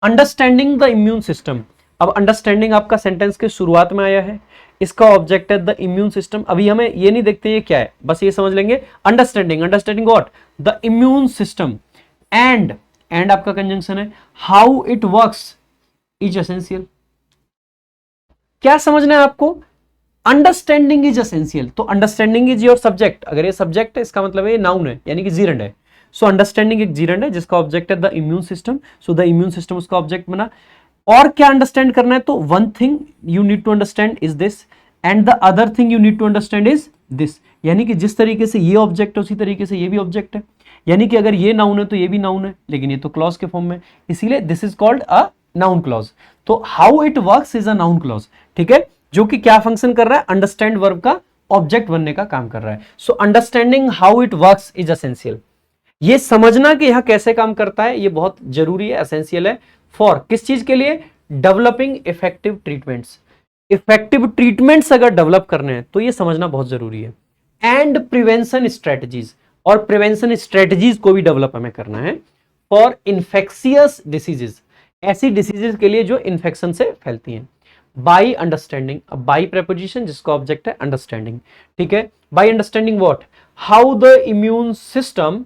अंडरस्टैंडिंग द इम्यून सिस्टम, अब अंडरस्टैंडिंग आपका सेंटेंस के शुरुआत में आया है, इसका ऑब्जेक्ट है द इम्यून सिस्टम। अभी हमें ये नहीं देखते ये क्या है, बस ये समझ लेंगे understanding, understanding what? The immune system, and आपका कंजंक्शन है, how it works is essential. क्या समझना है आपको? Understanding is essential. तो अंडरस्टैंडिंग इज योर सब्जेक्ट, अगर ये सब्जेक्ट है इसका मतलब ये नाउन है यानी कि जीरंड है। सो अंडरस्टैंडिंग एक जीरंड है जिसका ऑब्जेक्ट है the immune system, so the immune system उसका ऑब्जेक्ट बना। और क्या अंडरस्टैंड करना है? तो one thing you need to understand is this and the other thing you need to understand is this, यानी कि जिस तरीके से ये ऑब्जेक्ट है उसी तरीके से ये भी ऑब्जेक्ट है, यानी कि अगर ये नाउन है तो ये भी नाउन है, लेकिन ये तो क्लॉज के फॉर्म में, इसीलिए this is called a noun clause. तो how it works is a noun clause, ठीक है, जो कि क्या फंक्शन कर रहा है? अंडरस्टैंड वर्ब का ऑब्जेक्ट बनने का काम कर रहा है। So understanding how it works is essential. ये समझना कि यह कैसे काम करता है ये बहुत जरूरी है, एसेंशियल है। फॉर किस चीज के लिए? Developing effective treatments, effective treatments अगर डेवलप करने हैं तो ये समझना बहुत जरूरी है। एंड प्रिवेंशन स्ट्रेटजीज, और प्रिवेंशन स्ट्रेटजीज को भी डेवलप हमें करना है फॉर इन्फेक्शियस डिसीजेस, ऐसी डिसीजेस के लिए जो इन्फेक्शन से फैलती हैं। बाई अंडरस्टैंडिंग, अब बाई प्रेपोजिशन जिसका ऑब्जेक्ट है अंडरस्टैंडिंग, ठीक है। By understanding what, how the immune system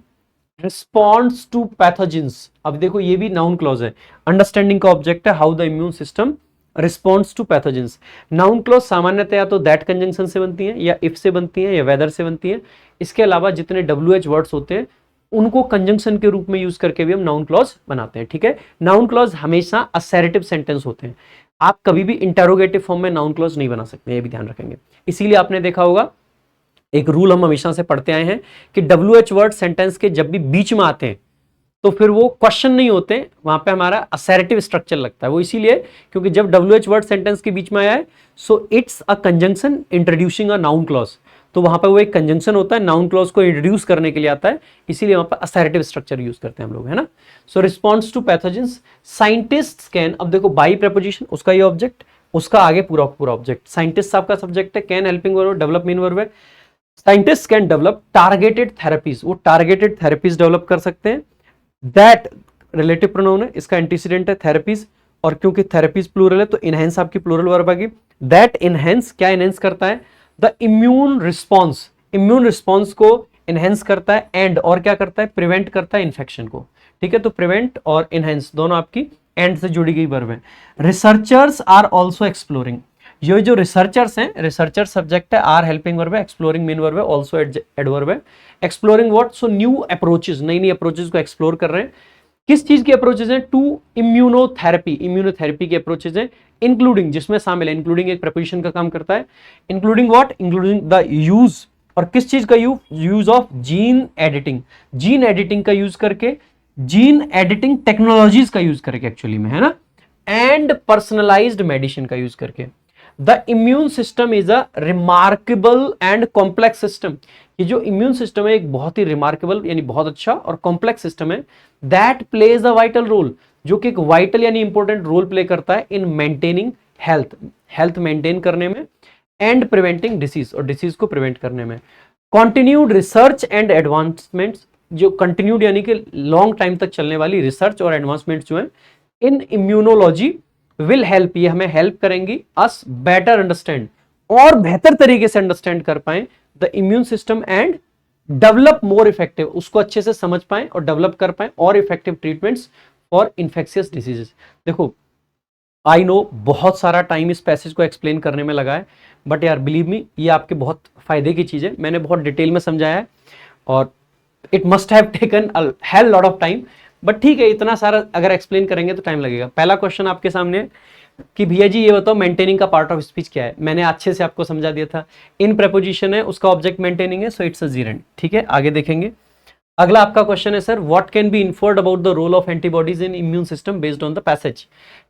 responds to pathogens. अब देखो ये भी नाउन क्लॉज है, अंडरस्टैंडिंग का ऑब्जेक्ट है how the immune system responds to pathogens. Noun clause सामान्यतः या तो दैट कंजंक्शन से बनती है, या इफ से बनती है, या वेदर से बनती है। इसके अलावा जितने WH वर्ड्स होते हैं उनको कंजंक्शन के रूप में यूज करके भी हम नाउन क्लॉज बनाते हैं, ठीक है। नाउन क्लॉज हमेशा असर्टिव सेंटेंस होते हैं, आप कभी भी इंटरोगेटिव फॉर्म में नाउन क्लॉज नहीं बना सकते, ये भी ध्यान रखेंगे। इसीलिए आपने देखा होगा एक रूल हम हमेशा से पढ़ते आए हैं कि WH वर्ड सेंटेंस के जब भी बीच में आते हैं तो फिर वो क्वेश्चन नहीं होते, वहां पे हमारा असर्टिव स्ट्रक्चर लगता है। वो इसीलिए क्योंकि जब WH वर्ड सेंटेंस के बीच में आया है so it's a conjunction introducing a noun clause, तो वहां पर वो एक कंजंक्शन होता है, नाउन क्लॉज को इंट्रोड्यूस करने के लिए आता है, इसीलिए वहां पर असर्टिव स्ट्रक्चर यूज करते हैं हम लोग, है ना। So response to pathogens, scientist can, अब देखो बाई प्रेपोजिशन उसका ये ऑब्जेक्ट, उसका आगे पूरा पूरा ऑब्जेक्ट, साइंटिस्ट आपका सब्जेक्ट है, can helping verb, develop main verb है। Scientist can develop targeted therapies, वो टारगेटेड थेरेपीज डेवलप कर सकते हैं। दैट रिलेटिव प्रोनाउन है, इसका एंटीसीडेंट है थेरेपीज, और क्योंकि थेरेपीज प्लूरल है तो इनहेंस आपकी प्लूरल वर्ब आ गई। दैट इनहेंस, क्या इनहेंस करता है, the immune response, immune response को इनहेंस करता है, एंड और क्या करता है, प्रिवेंट करता है इन्फेक्शन को, ठीक है। तो प्रिवेंट और इनहेंस दोनों आपकी एंड से जुड़ी गई वर्ब है। रिसर्चर्स आर ऑल्सो एक्सप्लोरिंग, ये जो रिसर्चर्स हैं, रिसर्चर सब्जेक्ट है, आर हेल्पिंग वर्ब है, एक्सप्लोरिंग मेन वर्ब है, ऑल्सो एडवर्ब है। Exploring what, so new approaches, नई नई अप्रोचेस को एक्सप्लोर कर रहे हैं। किस चीज की अप्रोचेस हैं, टू इम्यूनोथेरेपी, इम्यूनोथेरेपी की अप्रोचेस हैं। इंक्लूडिंग, जिसमें शामिल है, इंक्लूडिंग एक प्रीपोजिशन का काम करता है। Including what, including the use, और किस चीज का use of gene editing, gene editing का यूज करके, जीन एडिटिंग टेक्नोलॉजीज का यूज करके एक्चुअली में, है ना, एंड पर्सनलाइज्ड मेडिसिन का यूज करके। The immune system is a remarkable and complex system, ये जो इम्यून सिस्टम है एक बहुत ही रिमार्केबल यानी बहुत अच्छा और कॉम्प्लेक्स सिस्टम है। That plays a vital role, जो कि एक वाइटल यानी इंपॉर्टेंट रोल प्ले करता है in maintaining health, health maintain करने में, एंड प्रिवेंटिंग डिसीज, और डिसीज को प्रिवेंट करने में। कॉन्टिन्यूड रिसर्च एंड एडवांसमेंट्स, जो कंटिन्यूड यानी कि लॉन्ग टाइम तक चलने वाली रिसर्च और एडवांसमेंट्स जो है इन इम्यूनोलॉजी विल हेल्प, ये हमें हेल्प करेंगी अस बेटर अंडरस्टैंड, और बेहतर तरीके से अंडरस्टैंड कर पाए the immune system and develop more effective, उसको अच्छे से समझ पाए और डेवलप कर पाए और effective treatments for infectious diseases. देखो आई नो बहुत सारा टाइम इस पैसेज को एक्सप्लेन करने में लगा है, बट यार बिलीव मी ये आपके बहुत फायदे की चीज है, मैंने बहुत डिटेल में समझाया है और it must have taken a hell lot of time, but ठीक है, इतना सारा अगर एक्सप्लेन करेंगे तो टाइम लगेगा। पहला क्वेश्चन आपके सामने है कि भैया जी ये बताओ मेंटेनिंग का पार्ट ऑफ स्पीच क्या है, मैंने अच्छे से आपको समझा दिया था। इन प्रेपोजिशन है, उसका ऑब्जेक्ट मेंटेनिंग है, सो इट्स अ जीरेंड, ठीक है। आगे देखेंगे, अगला आपका क्वेश्चन है sir what can be inferred about the role of antibodies in immune system based on the passage.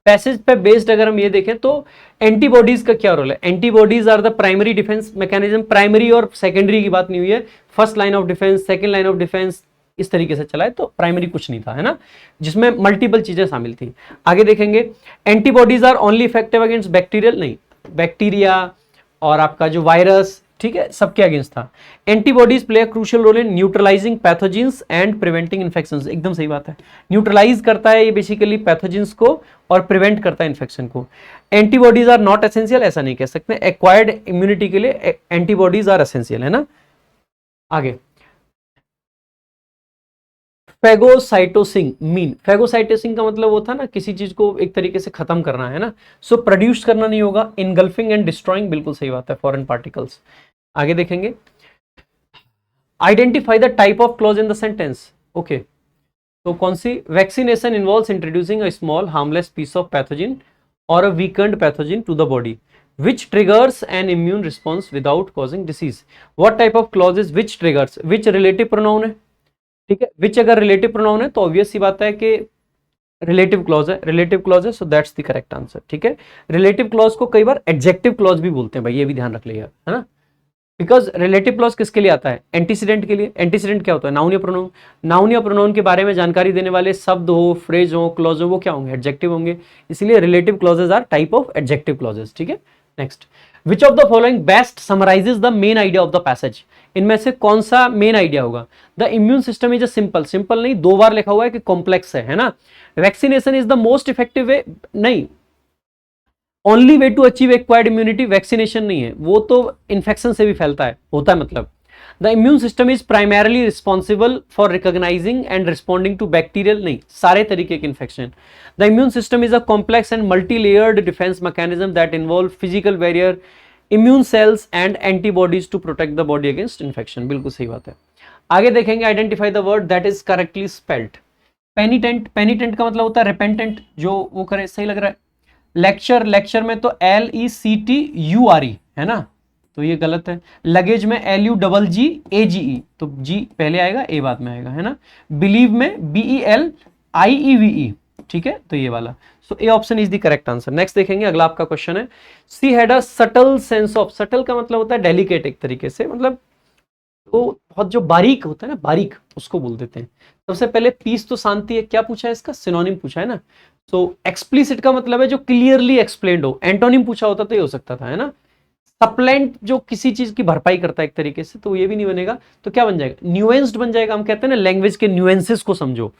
Passage पे बेस्ड अगर हम ये देखें तो एंटीबॉडीज का क्या रोल है, antibodies are the primary defence mechanism, primary और सेकेंडरी की बात नहीं हुई है, first line of defence, second line of defence, इस तरीके से चला है, तो प्राइमरी कुछ नहीं था, है ना, जिसमें मल्टीपल चीजें शामिल थी। आगे देखेंगे, antibodies are only effective against bacterial, नहीं, बैक्टीरिया और आपका जो वायरस, ठीक है, सबके अगेंस्ट था। Antibodies play a crucial role in neutralising pathogens and preventing infections, एकदम सही बात है, न्यूट्रलाइज करता है ये बेसिकली पैथोजेंस को और प्रिवेंट करता है इन्फेक्शन को। एंटीबॉडीज आर नॉट एसेंशियल, ऐसा नहीं कह सकते, एक्वायर्ड इम्यूनिटी के लिए एंटीबॉडीज आर एसेंशियल, है ना। आगे फेगोसाइटोसिंग मीन, फेगोसाइटोसिंग का मतलब वो था ना किसी चीज को एक तरीके से खत्म करना, है ना, सो प्रोड्यूस करना नहीं होगा, इनगल्फिंग एंड डिस्ट्रॉइंग, बिल्कुल सही बात है, फॉरेन पार्टिकल्स। आगे देखेंगे, identify the type of clause in the sentence, okay, तो कौन सी, vaccination involves introducing a small harmless piece of pathogen और a weakened pathogen to the body which triggers an immune response without causing disease. What type of clause is which triggers, which relative pronoun है, ठीक है, which अगर relative pronoun है तो obvious सी बात है कि relative clause है, relative clause है, so that's the correct answer, ठीक है। relative clause को कई बार adjective clause भी बोलते हैं भाई, ये भी ध्यान रख लिया, है ना, बिकॉज रिलेटिव क्लॉज किसके लिए आता है, एंटीसीडेंट के लिए। एंटीसीडेंट क्या होता है, नाउन या प्रोनाउन, नाउन या प्रोनाउन के बारे में जानकारी देने वाले शब्द हो, फ्रेज हो, क्लॉज हो, वो क्या होंगे, एडजेक्टिव होंगे, इसलिए relative clauses are type of adjective clauses, ठीक है। Next, which of the following best summarises the main idea of the passage, इनमें से कौन सा मेन आइडिया होगा? The immune system is a simple, simple नहीं, 2 बार लिखा हुआ है कि कॉम्प्लेक्स है ना। Vaccination is the most effective way, नहीं, only way to achieve acquired immunity vaccination नहीं है, वो तो इन्फेक्शन से भी फैलता है, होता है मतलब। The immune system is primarily responsible for recognizing and responding to bacterial, नहीं, सारे तरीके के infection. The immune system is a complex and multi layered defence mechanism that involve physical barrier, immune cells and antibodies to protect the body against infection. बिल्कुल सही बात है। आगे देखेंगे, identify the word that is correctly spelled. Penitent, penitent का मतलब होता है रिपेंटेंट, जो वो करे, सही लग रहा है। लेक्चर, लेक्चर में तो LECTURE है ना, तो ये गलत है। लगेज में LUGGAGE, तो जी पहले आएगा, ए बाद में आएगा, है ना। बिलीव में BELIEVE, ठीक है, तो ये वाला। So A option is the correct answer. Next देखेंगे, अगला आपका क्वेश्चन है, she had a subtle sense of, subtle का मतलब होता है डेलिकेट, एक तरीके से मतलब तो बहुत जो बारीक होता है ना, बारीक, उसको बोल देते हैं। सबसे पहले पीस तो शांति है, क्या पूछा है इसका? सिनोनिम पूछा है ना। सो एक्सप्लिसिट का मतलब है जो क्लियरली एक्सप्लेन्ड हो, एंटोनिम पूछा होता तो ये हो सकता था, है ना। सप्लेंट जो किसी चीज की भरपाई करता है एक तरीके से, तो ये भी नहीं बनेगा, तो क्या बन जाएगा? न्यूएंस्ड बन जाएगा। हम कहते हैं ना लैंग्वेज के न्यूएंसेस को समझो,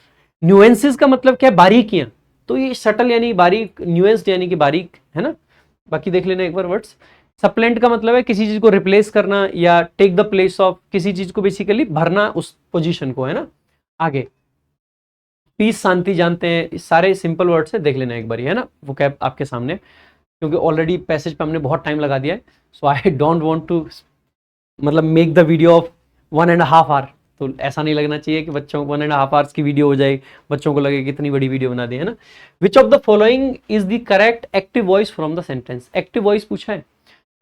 न्यूएंसेस का मतलब क्या है? बारीकियां, तो ये सटल यानी बारीक, न्यूएंस्ड यानी कि बारीक, है ना। बाकी देख लेना एक बार वर्ड्स। सप्लेंट का मतलब है किसी चीज को रिप्लेस करना या टेक द प्लेस ऑफ, किसी चीज को बेसिकली भरना, उस पोजीशन को, है ना। आगे पीस, शांति जानते हैं, सारे सिंपल वर्ड्स है, देख लेना एक बार, है ना, वो कैब आपके सामने, क्योंकि ऑलरेडी पैसेज पे हमने बहुत टाइम लगा दिया है। So I don't want to मतलब make the video of 1.5 hour, तो ऐसा नहीं लगना चाहिए कि बच्चों को 1.5 आवर्स की वीडियो हो जाए, बच्चों को लगे कि इतनी बड़ी वीडियो बना दी, है ना। Which of the following is the correct active voice from the sentence? Active voice पूछा है,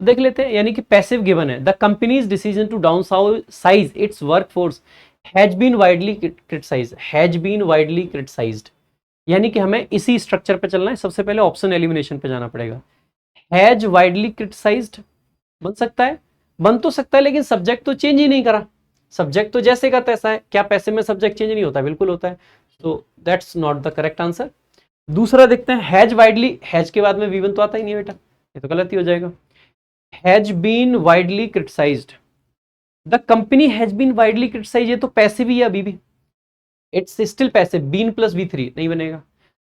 देख लेते हैं, यानी कि पैसिव गिवन है। The company's decision to downsize its workforce has been widely criticised, has been widely criticised, यानी कि हमें इसी स्ट्रक्चर पे चलना है। सबसे पहले ऑप्शन एलिमिनेशन पे जाना पड़ेगा। हैज वाइडली क्रिटिसाइज्ड बन सकता है, बन तो सकता है, लेकिन सब्जेक्ट तो चेंज ही नहीं करा, सब्जेक्ट तो जैसे का तैसा है। क्या पैसे में सब्जेक्ट चेंज नहीं होता? बिल्कुल होता है। तो that's not the correct answer. दूसरा देखते हैं, हैज वाइडली, हैज के बाद में V1 तो आता ही नहीं है बेटा, ये तो गलत ही हो जाएगा। Has been widely criticised, the company has been widely criticised, ये तो पैसिव ही है अभी भी, it's still passive, been plus V3 नहीं बनेगा।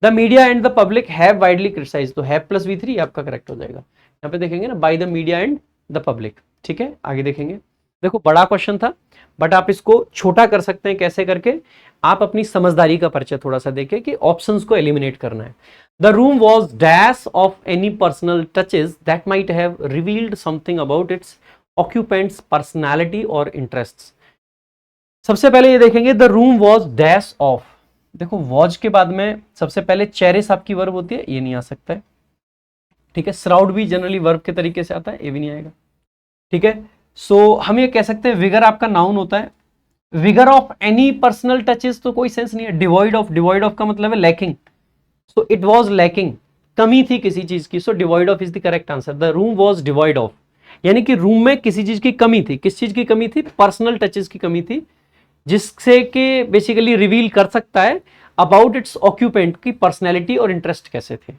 The media and the public have widely criticised, तो हैव प्लस V3 आपका करेक्ट हो जाएगा। यहाँ पे देखेंगे ना, by the media and the public, ठीक है। आगे देखेंगे, देखो बड़ा क्वेश्चन था, बट आप इसको छोटा कर सकते हैं, कैसे करके? आप अपनी समझदारी का परिचय थोड़ा सा देखें कि ऑप्शंस को एलिमिनेट करना है। The room was dash of any personal touches that might have revealed something about it's occupants personality और इंटरेस्ट्स। सबसे पहले ये देखेंगे, the room was dash of, देखो वॉज के बाद में सबसे पहले चेरिस आपकी वर्ब होती है, ये नहीं आ सकता है, ठीक है। श्राउड भी जनरली वर्ब के तरीके से आता है, ये भी नहीं आएगा, ठीक है। सो हम ये कह सकते हैं विगर आपका नाउन होता है। Vigour of any personal touches तो कोई सेंस नहीं है। डिवॉइड ऑफ, डिवॉइड ऑफ का मतलब है lacking, so it was lacking, कमी थी किसी चीज की, so devoid of is the correct answer. The room was devoid of, यानी कि रूम में किसी चीज की कमी थी। किस चीज की कमी थी? पर्सनल टचेस की कमी थी, जिससे कि बेसिकली रिवील कर सकता है अबाउट इट्स ऑक्यूपेंट की पर्सनैलिटी और इंटरेस्ट कैसे थे,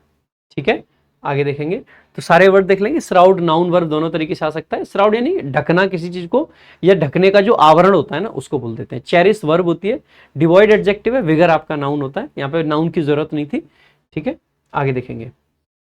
ठीक है। आगे देखेंगे तो सारे वर्ड देख लेंगे। श्राउड नाउन वर्ब दोनों तरीके से आ सकता है। श्राउड यानी ढकना किसी चीज को, या ढकने का जो आवरण होता है ना, उसको बोल देते हैं। चेरिस वर्ब होती है। डिवॉइड एडजेक्टिव है। विगर आपका नाउन होता है। यहाँ पे नाउन की जरूरत नहीं थी, ठीक है। आगे देखेंगे,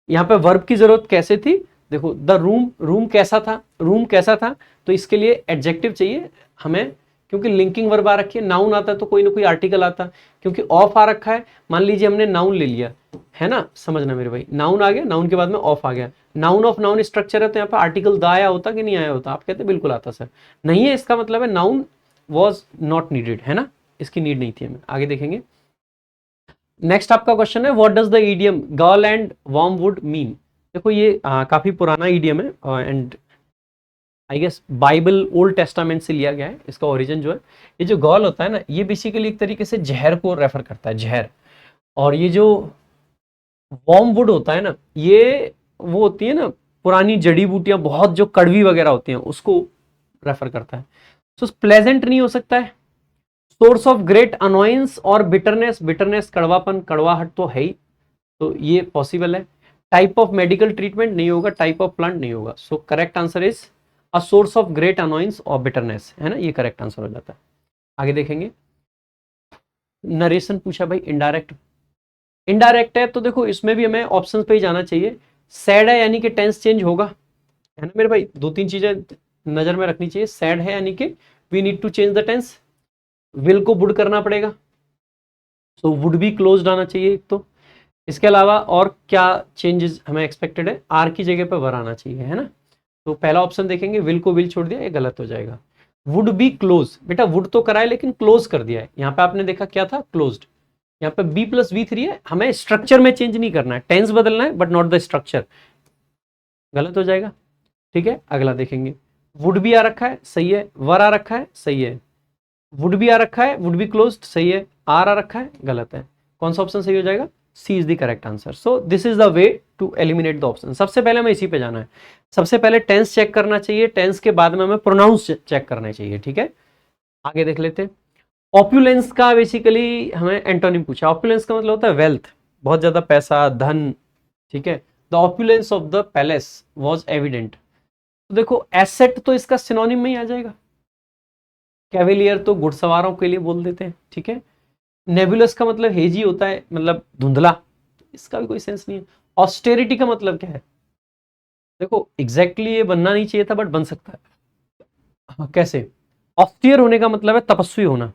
यहाँ पे वर्ब की जरूरत कैसे थी? देखो द रूम, रूम कैसा था, रूम कैसा था, तो इसके लिए एडजेक्टिव चाहिए हमें, क्योंकि लिंकिंग वर्ब आ रखी है। नाउन आता है तो कोई ना कोई आर्टिकल आता, क्योंकि ऑफ आ रखा है। मान लीजिए हमने नाउन ले लिया है ना, समझना मेरे भाई, नाउन आ गया, नाउन के बाद में ऑफ आ गया, नाउन ऑफ नाउन स्ट्रक्चर है, तो यहाँ पे आर्टिकल द आया होता कि नहीं आया होता? आप कहते बिल्कुल आता सर, नहीं है, इसका मतलब है नाउन वॉज नॉट नीडेड, है ना, इसकी नीड नहीं थी हमें। आगे देखेंगे, नेक्स्ट आपका क्वेश्चन है, what does the idiom gall and wormwood mean? देखो ये काफी पुराना ईडियम है, and I guess Bible Old Testament से लिया गया है। इसका ओरिजिन जो है, ये जो गर्ल होता है ना, ये बेसिकली एक तरीके से जहर को रेफर करता है, जहर। और ये जो वार्म वुड होता है ना, ये वो होती है ना पुरानी जड़ी बूटियां, बहुत जो कड़वी वगैरह होती हैं, उसको रेफर करता है। सो प्लेजेंट नहीं हो सकता है। सोर्स ऑफ ग्रेट अनोयंस और बिटरनेस, बिटरनेस कड़वापन, कड़वाहट तो है ही, तो ये पॉसिबल है। टाइप ऑफ मेडिकल ट्रीटमेंट नहीं होगा, टाइप ऑफ प्लांट नहीं होगा। So correct answer is a source of great annoyance और बिटरनेस, है ना, ये करेक्ट आंसर हो जाता है। आगे देखेंगे, नरेशन पूछा भाई इनडायरेक्ट। इनडायरेक्ट है तो देखो इसमें भी हमें ऑप्शन पे ही जाना चाहिए। सैड है यानी कि टेंस चेंज होगा, है ना मेरे भाई, दो तीन चीजें नजर में रखनी चाहिए। सैड है यानी कि we need to change the tense, will को वुड करना पड़ेगा, सो वुड बी क्लोज्ड आना चाहिए एक तो। इसके अलावा और क्या चेंजेस हमें एक्सपेक्टेड है, आर की जगह पर वर आना चाहिए, है ना। तो पहला ऑप्शन देखेंगे, विल को विल छोड़ दिया, ये गलत हो जाएगा। वुड बी क्लोज, बेटा वुड तो कराए लेकिन क्लोज कर दिया है, यहाँ पे आपने देखा क्या था, क्लोज्ड। यहाँ पे बी प्लस वी थ्री है, हमें स्ट्रक्चर में चेंज नहीं करना है, टेंस बदलना है बट नॉट द स्ट्रक्चर, गलत हो जाएगा। ठीक है, अगला देखेंगे, वुड भी आ रखा है, सही है, वर आ रखा है, सही है, वुड भी आ रखा है, वुड बी क्लोज्ड, सही है, आर आ रखा है, गलत है। कौन सा ऑप्शन सही हो जाएगा, C is the correct answer. So this is the way to eliminate the option. सबसे पहले हमें इसी पे जाना है, सबसे पहले टेंस चेक करना चाहिए, टेंस के बाद में हमें प्रोनाउंस चेक करना चाहिए। ठीक है, आगे देख लेते हैं। ऑप्युलेंस का बेसिकली हमें एंटोनिम पूछा। ऑप्युलेंस का मतलब होता है वेल्थ, बहुत ज्यादा पैसा, धन। ठीक है, the opulence of the palace was evident. तो देखो एसेट तो इसका सिनोनिम में ही आ जाएगा, कैवेलियर तो घुड़सवारों के लिए बोल देते हैं। ठीक है, नेबुलस का मतलब हेजी होता है, मतलब धुंधला, इसका भी कोई सेंस नहीं है। ऑस्टेरिटी का मतलब क्या है, देखो एग्जैक्टली ये बनना नहीं चाहिए था बट बन सकता है। हाँ, कैसे, ऑस्टियर होने का मतलब है तपस्वी होना,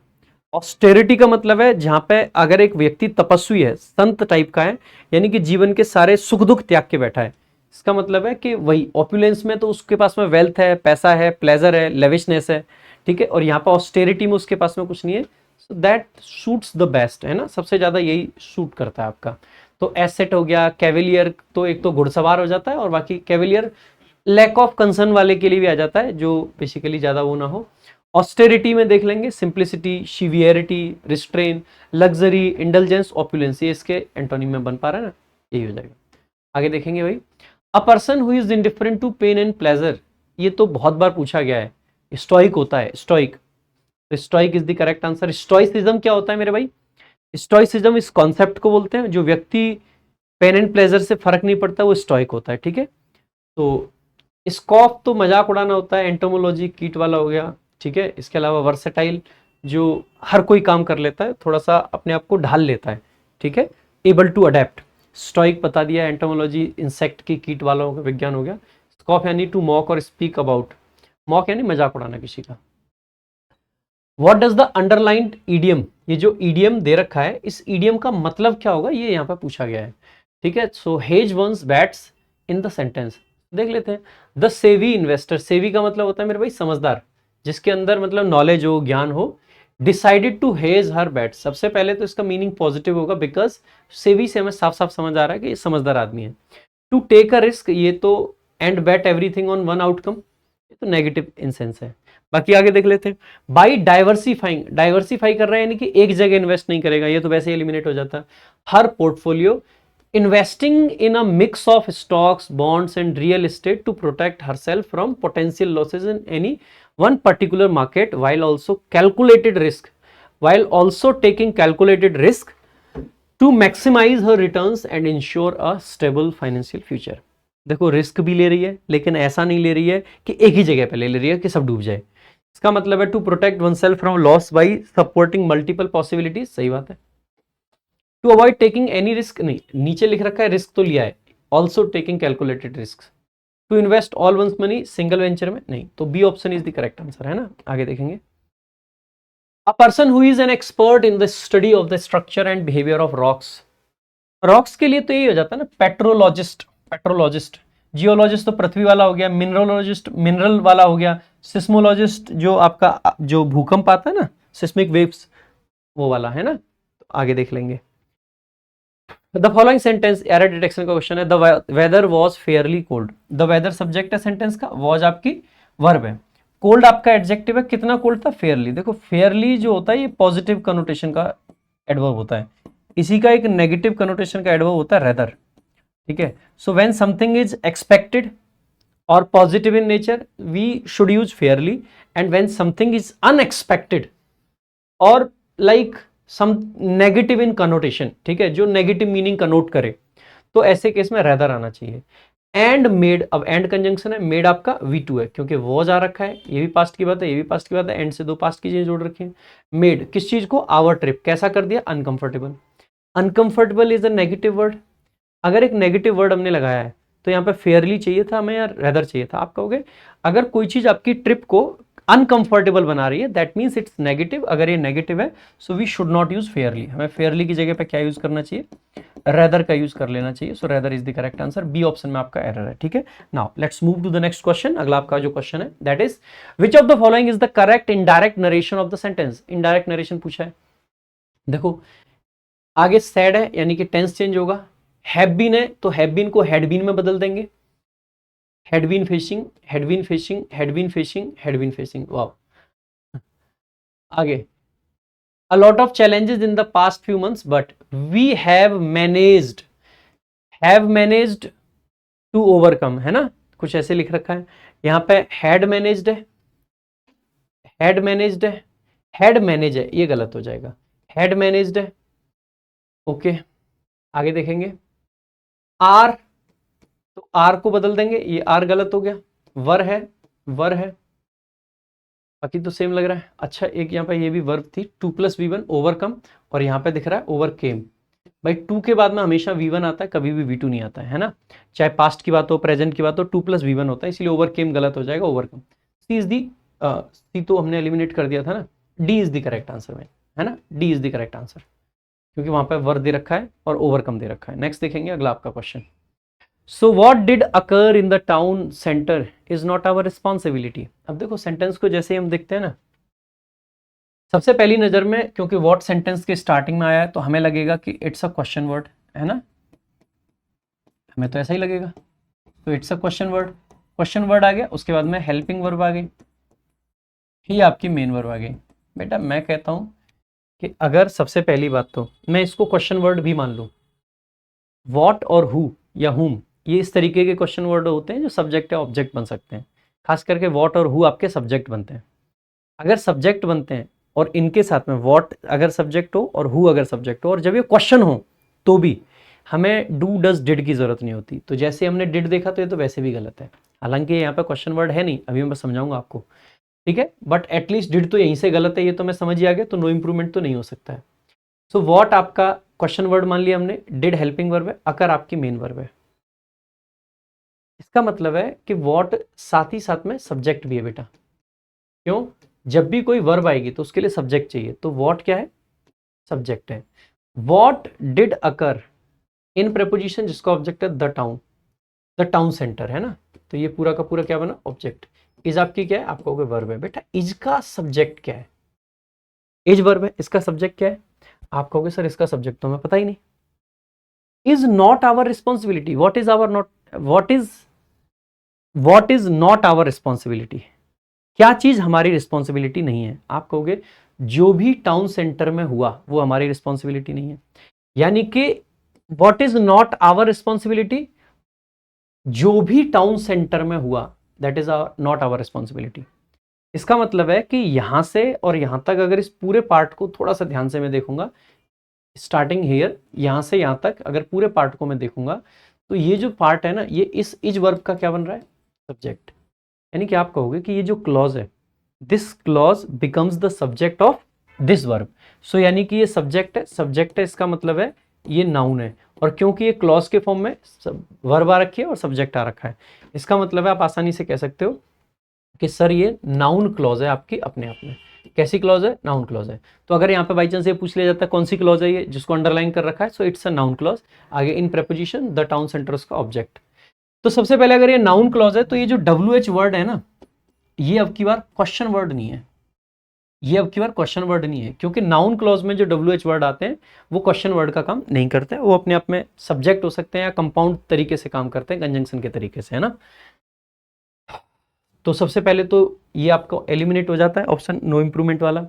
ऑस्टेरिटी का मतलब है जहां पे अगर एक व्यक्ति तपस्वी है, संत टाइप का है, यानी कि जीवन के सारे सुख दुख त्याग के बैठा है, इसका मतलब है कि वही ऑप्युलेंस में तो उसके पास में वेल्थ है, पैसा है, प्लेजर है, लेविशनेस है। ठीक है, और यहाँ पे ऑस्टेरिटी में उसके पास में कुछ नहीं है, so that suits the best, है ना, सबसे ज्यादा यही सूट करता है आपका। तो एसेट हो गया, कैवेलियर तो एक तो घुड़सवार हो जाता है, और बाकी कैवेलियर लैक ऑफ कंसर्न वाले के लिए भी आ जाता है, जो बेसिकली ज्यादा वो ना हो। ऑस्टेरिटी में देख लेंगे, simplicity, शिवियरिटी, restrain, luxury, indulgence, opulence, ये इसके एंटोनिम में बन पा रहा है ना, यही हो जाएगा। आगे देखेंगे भाई, a person who is indifferent to pain and pleasure, ये तो बहुत बार पूछा गया है, स्टोइक होता है, स्टोइक। तो stoic is the correct answer. Stoicism क्या होता है मेरे भाई, स्टोइसिज्म इस कॉन्सेप्ट को बोलते हैं, जो व्यक्ति पेन एंड प्लेजर से फर्क नहीं पड़ता वो स्टोइक होता है। ठीक है, तो स्कॉफ तो मजाक उड़ाना होता है, एंटोमोलॉजी कीट वाला हो गया। ठीक है, इसके अलावा वर्सेटाइल, जो हर कोई काम कर लेता है, थोड़ा सा अपने आप को ढाल लेता है। ठीक है, एबल टू अडेप्ट, स्टोइक बता दिया, एंटोमोलॉजी इंसेक्ट की कीट वाला हो गया, विज्ञान हो गया। स्कॉफ यानी टू मॉक और स्पीक अबाउट, मॉक यानी मजाक उड़ाना किसी का। What does the underlined idiom, ये जो ईडियम दे रखा है, इस ईडियम का मतलब क्या होगा, ये यहाँ पे पूछा गया है। ठीक है, so hedge one's bets in the sentence, देख लेते हैं। द सेवी इन्वेस्टर, सेवी का मतलब होता है मेरे भाई समझदार, जिसके अंदर मतलब नॉलेज हो, ज्ञान हो। Decided to hedge her bet, सबसे पहले तो इसका मीनिंग पॉजिटिव होगा, बिकॉज सेवी से हमें साफ साफ समझ आ रहा है कि ये समझदार आदमी है। टू टेक अ रिस्क, ये तो and bet everything on one outcome, ये तो नेगेटिव इन सेंस है। बाकी आगे देख लेते हैं। बाई डाइवर्सिफाइंग, डाइवर्सिफाई कर रहा है यानी कि एक जगह इन्वेस्ट नहीं करेगा, ये तो वैसे ही एलिमिनेट हो जाता है। Her portfolio, investing in a mix of stocks, bonds and real estate to protect herself from potential losses in any one particular market while also calculated risk, while also taking calculated risk to maximize her returns and ensure a stable financial future। देखो risk भी ले रही है, लेकिन ऐसा नहीं ले रही है कि एक ही जगह पे ले रही है कि सब डूब जाए। इसका मतलब है to protect oneself from loss by supporting multiple possibilities, सही बात है। To avoid taking any risk, नहीं, नीचे लिख रखा है रिस्क तो लिया है, also taking calculated risk. To invest all one's money single venture में, नहीं, तो B option is the correct answer, है ना। आगे देखेंगे, a person who is an expert in the study of the structure and behaviour of rocks, rocks के लिए तो यही हो जाता है ना, पेट्रोलॉजिस्ट, पेट्रोलॉजिस्ट। जियोलॉजिस्ट तो पृथ्वी वाला हो गया, मिनरोलॉजिस्ट मिनरल वाला हो गया, सिस्मोलॉजिस्ट जो आपका जो भूकंप आता है ना, सिस्मिक वेव्स, वो वाला, है ना। तो आगे देख लेंगे। The following sentence, error detection का क्वेश्चन है। The weather was fairly cold, the weather subject है सेंटेंस का, वॉज आपकी वर्ब है, कोल्ड आपका एडजेक्टिव है, कितना कोल्ड था, फेयरली। देखो फेयरली जो होता है ये पॉजिटिव कनोटेशन का एडवर्ब होता है, इसी का एक नेगेटिव कनोटेशन का एडवर्ब होता है रेदर। ठीक है, so when something is expected और positive in nature we should use fairly, and when something is unexpected और like some negative in connotation, ठीक है, जो नेगेटिव मीनिंग कनोट करे, तो ऐसे केस में रेदर आना चाहिए। एंड मेड, अब एंड कंजंक्शन है, मेड आपका V2 है क्योंकि वॉज आ रखा है, ये भी पास्ट की बात है, ये भी पास्ट की बात है, एंड से दो पास्ट की चीजें जोड़ रखी है। मेड किस चीज को, आवर ट्रिप, कैसा कर दिया, uncomfortable. Uncomfortable is a negative word. अगर एक नेगेटिव वर्ड हमने लगाया है तो यहाँ पे फेयरली चाहिए था हमें या रेदर चाहिए था। आप कहोगे अगर कोई चीज आपकी ट्रिप को अनकंफर्टेबल बना रही है दैट मीन्स इट्स नेगेटिव। अगर ये नेगेटिव है so we should not use fairly, हमें फेयरली की जगह पे क्या यूज करना चाहिए, रेदर का यूज कर लेना चाहिए। So rather is the correct answer, B option में आपका एरर है। ठीक है, now let's move to the next question. अगला आपका जो क्वेश्चन है that is which of the following is the correct indirect narration of the sentence. Indirect narration पूछा है। देखो आगे सैड है यानी कि टेंस चेंज होगा, हैव बीन है तो हैव बीन को हैड बीन में बदल देंगे, had been facing, had been facing, had been facing, had been facing. वाह। आगे a lot of challenges in the past few months but we have managed to overcome, है ना, कुछ ऐसे लिख रखा है। यहाँ पे had managed है, had managed है, had manage है, ये गलत हो जाएगा, had managed है। ओके आगे देखेंगे आर, तो आर को बदल देंगे, ये आर गलत हो गया, वर है, वर है, बाकी तो सेम लग रहा है। अच्छा एक यहाँ पे ये भी वर्ब थी, 2 + V1 ओवरकम, और यहाँ पे दिख रहा है ओवरकेम। भाई 2 के बाद में हमेशा V1 आता है, कभी भी V2 नहीं आता है ना, चाहे पास्ट की बात हो प्रेजेंट की बात हो, 2 + V1 होता है, इसलिए ओवरकेम गलत हो जाएगा, ओवरकम। सी इज दी, सी तो हमने एलिमिनेट कर दिया था ना, D is the correct answer में, है ना, D is the correct answer, क्योंकि वहां पर वर्ब दे रखा है और ओवरकम दे रखा है। नेक्स्ट देखेंगे अगला आपका क्वेश्चन। So what did occur in the town centre is not our responsibility. अब देखो सेंटेंस को जैसे हम देखते हैं ना, सबसे पहली नजर में क्योंकि वॉट सेंटेंस के स्टार्टिंग में आया है तो हमें लगेगा कि इट्स अ क्वेश्चन वर्ड, है ना, हमें तो ऐसा ही लगेगा, तो it's a question word. Question word आ गया, उसके बाद में हेल्पिंग वर्ब आ गई, ही आपकी मेन वर्ब आ गई। बेटा मैं कहता हूं कि अगर सबसे पहली बात तो मैं इसको क्वेश्चन वर्ड भी मान लूं, वॉट और हु या हुम, ये इस तरीके के क्वेश्चन वर्ड होते हैं जो सब्जेक्ट या ऑब्जेक्ट बन सकते हैं। खास करके वॉट और हु आपके सब्जेक्ट बनते हैं। अगर सब्जेक्ट बनते हैं और इनके साथ में वॉट अगर सब्जेक्ट हो और हु अगर सब्जेक्ट हो और जब ये क्वेश्चन हो तो भी हमें डू डज डिड की जरूरत नहीं होती। तो जैसे हमने डिड देखा तो ये तो वैसे भी गलत है, हालांकि यहाँ पे क्वेश्चन वर्ड है नहीं, अभी मैं बस समझाऊंगा आपको, ठीक है, बट एटलीस्ट डिड तो यहीं से गलत है, ये तो मैं समझ ही आ गया, तो नो इंप्रूवमेंट तो नहीं हो सकता है। सो वॉट आपका क्वेश्चन वर्ड मान लिया हमने, डिड हेल्पिंग वर्ब है, अकर आपकी मेन वर्ब है। इसका मतलब है कि वॉट साथ ही साथ में सब्जेक्ट भी है बेटा। क्यों, जब भी कोई वर्ब आएगी तो उसके लिए सब्जेक्ट चाहिए, तो वॉट क्या है, सब्जेक्ट है। What did occur in preposition जिसका ऑब्जेक्ट है द टाउन सेंटर, है ना, तो ये पूरा का पूरा क्या बना, ऑब्जेक्ट। इज आपकी क्या है, आप कहोगे वर्ब है। बेटा इज का सब्जेक्ट क्या है, इज वर्ब है, इसका सब्जेक्ट क्या है, आप कहोगे सर इसका सब्जेक्ट तो हमें पता ही नहीं। Is not our responsibility, what is our not, what is not our responsibility, क्या चीज हमारी रिस्पॉन्सिबिलिटी नहीं है। आप कहोगे जो भी टाउन सेंटर में हुआ वो हमारी रिस्पॉन्सिबिलिटी नहीं है, यानी कि what is not our responsibility, जो भी टाउन सेंटर में हुआ that is not our responsibility. इसका मतलब है कि यहां से और यहां तक अगर इस पूरे पार्ट को थोड़ा सा ध्यान से मैं देखूंगा, स्टार्टिंग हेयर यहां से यहां तक अगर पूरे पार्ट को मैं देखूंगा तो ये जो पार्ट है ना, ये इस इज वर्ब का क्या बन रहा है, सब्जेक्ट। यानी कि आप कहोगे कि ये जो क्लॉज है, this clause becomes the subject of this verb. So यानी कि ये सब्जेक्ट है, सब्जेक्ट है, इसका मतलब है ये नाउन है, और क्योंकि ये क्लॉज के फॉर्म में वर्ब आ रखी है और सब्जेक्ट आ रखा है, इसका मतलब है आप आसानी से कह सकते हो कि सर ये नाउन क्लॉज है आपकी अपने आप में। कैसी क्लॉज है, नाउन क्लॉज है। तो अगर यहाँ पे बाई चांस ये पूछ लिया जाता है कौन सी क्लॉज है ये जिसको अंडरलाइन कर रखा है, so it's a noun clause. आगे इन प्रेपोजिशन द टाउन सेंटर उसका ऑब्जेक्ट। तो सबसे पहले अगर ये नाउन क्लॉज है तो ये जो WH वर्ड है ना, ये अब की बार क्वेश्चन वर्ड नहीं है, ये अब की बार क्वेश्चन वर्ड नहीं है, क्योंकि नाउन क्लॉज में जो WH वर्ड आते हैं वो क्वेश्चन वर्ड का काम नहीं करते, वो अपने आप में सब्जेक्ट हो सकते हैं या कंपाउंड तरीके से काम करते हैं, कंजंक्शन के तरीके से, है ना। तो सबसे पहले तो ये आपको एलिमिनेट हो जाता है ऑप्शन नो इंप्रूवमेंट वाला।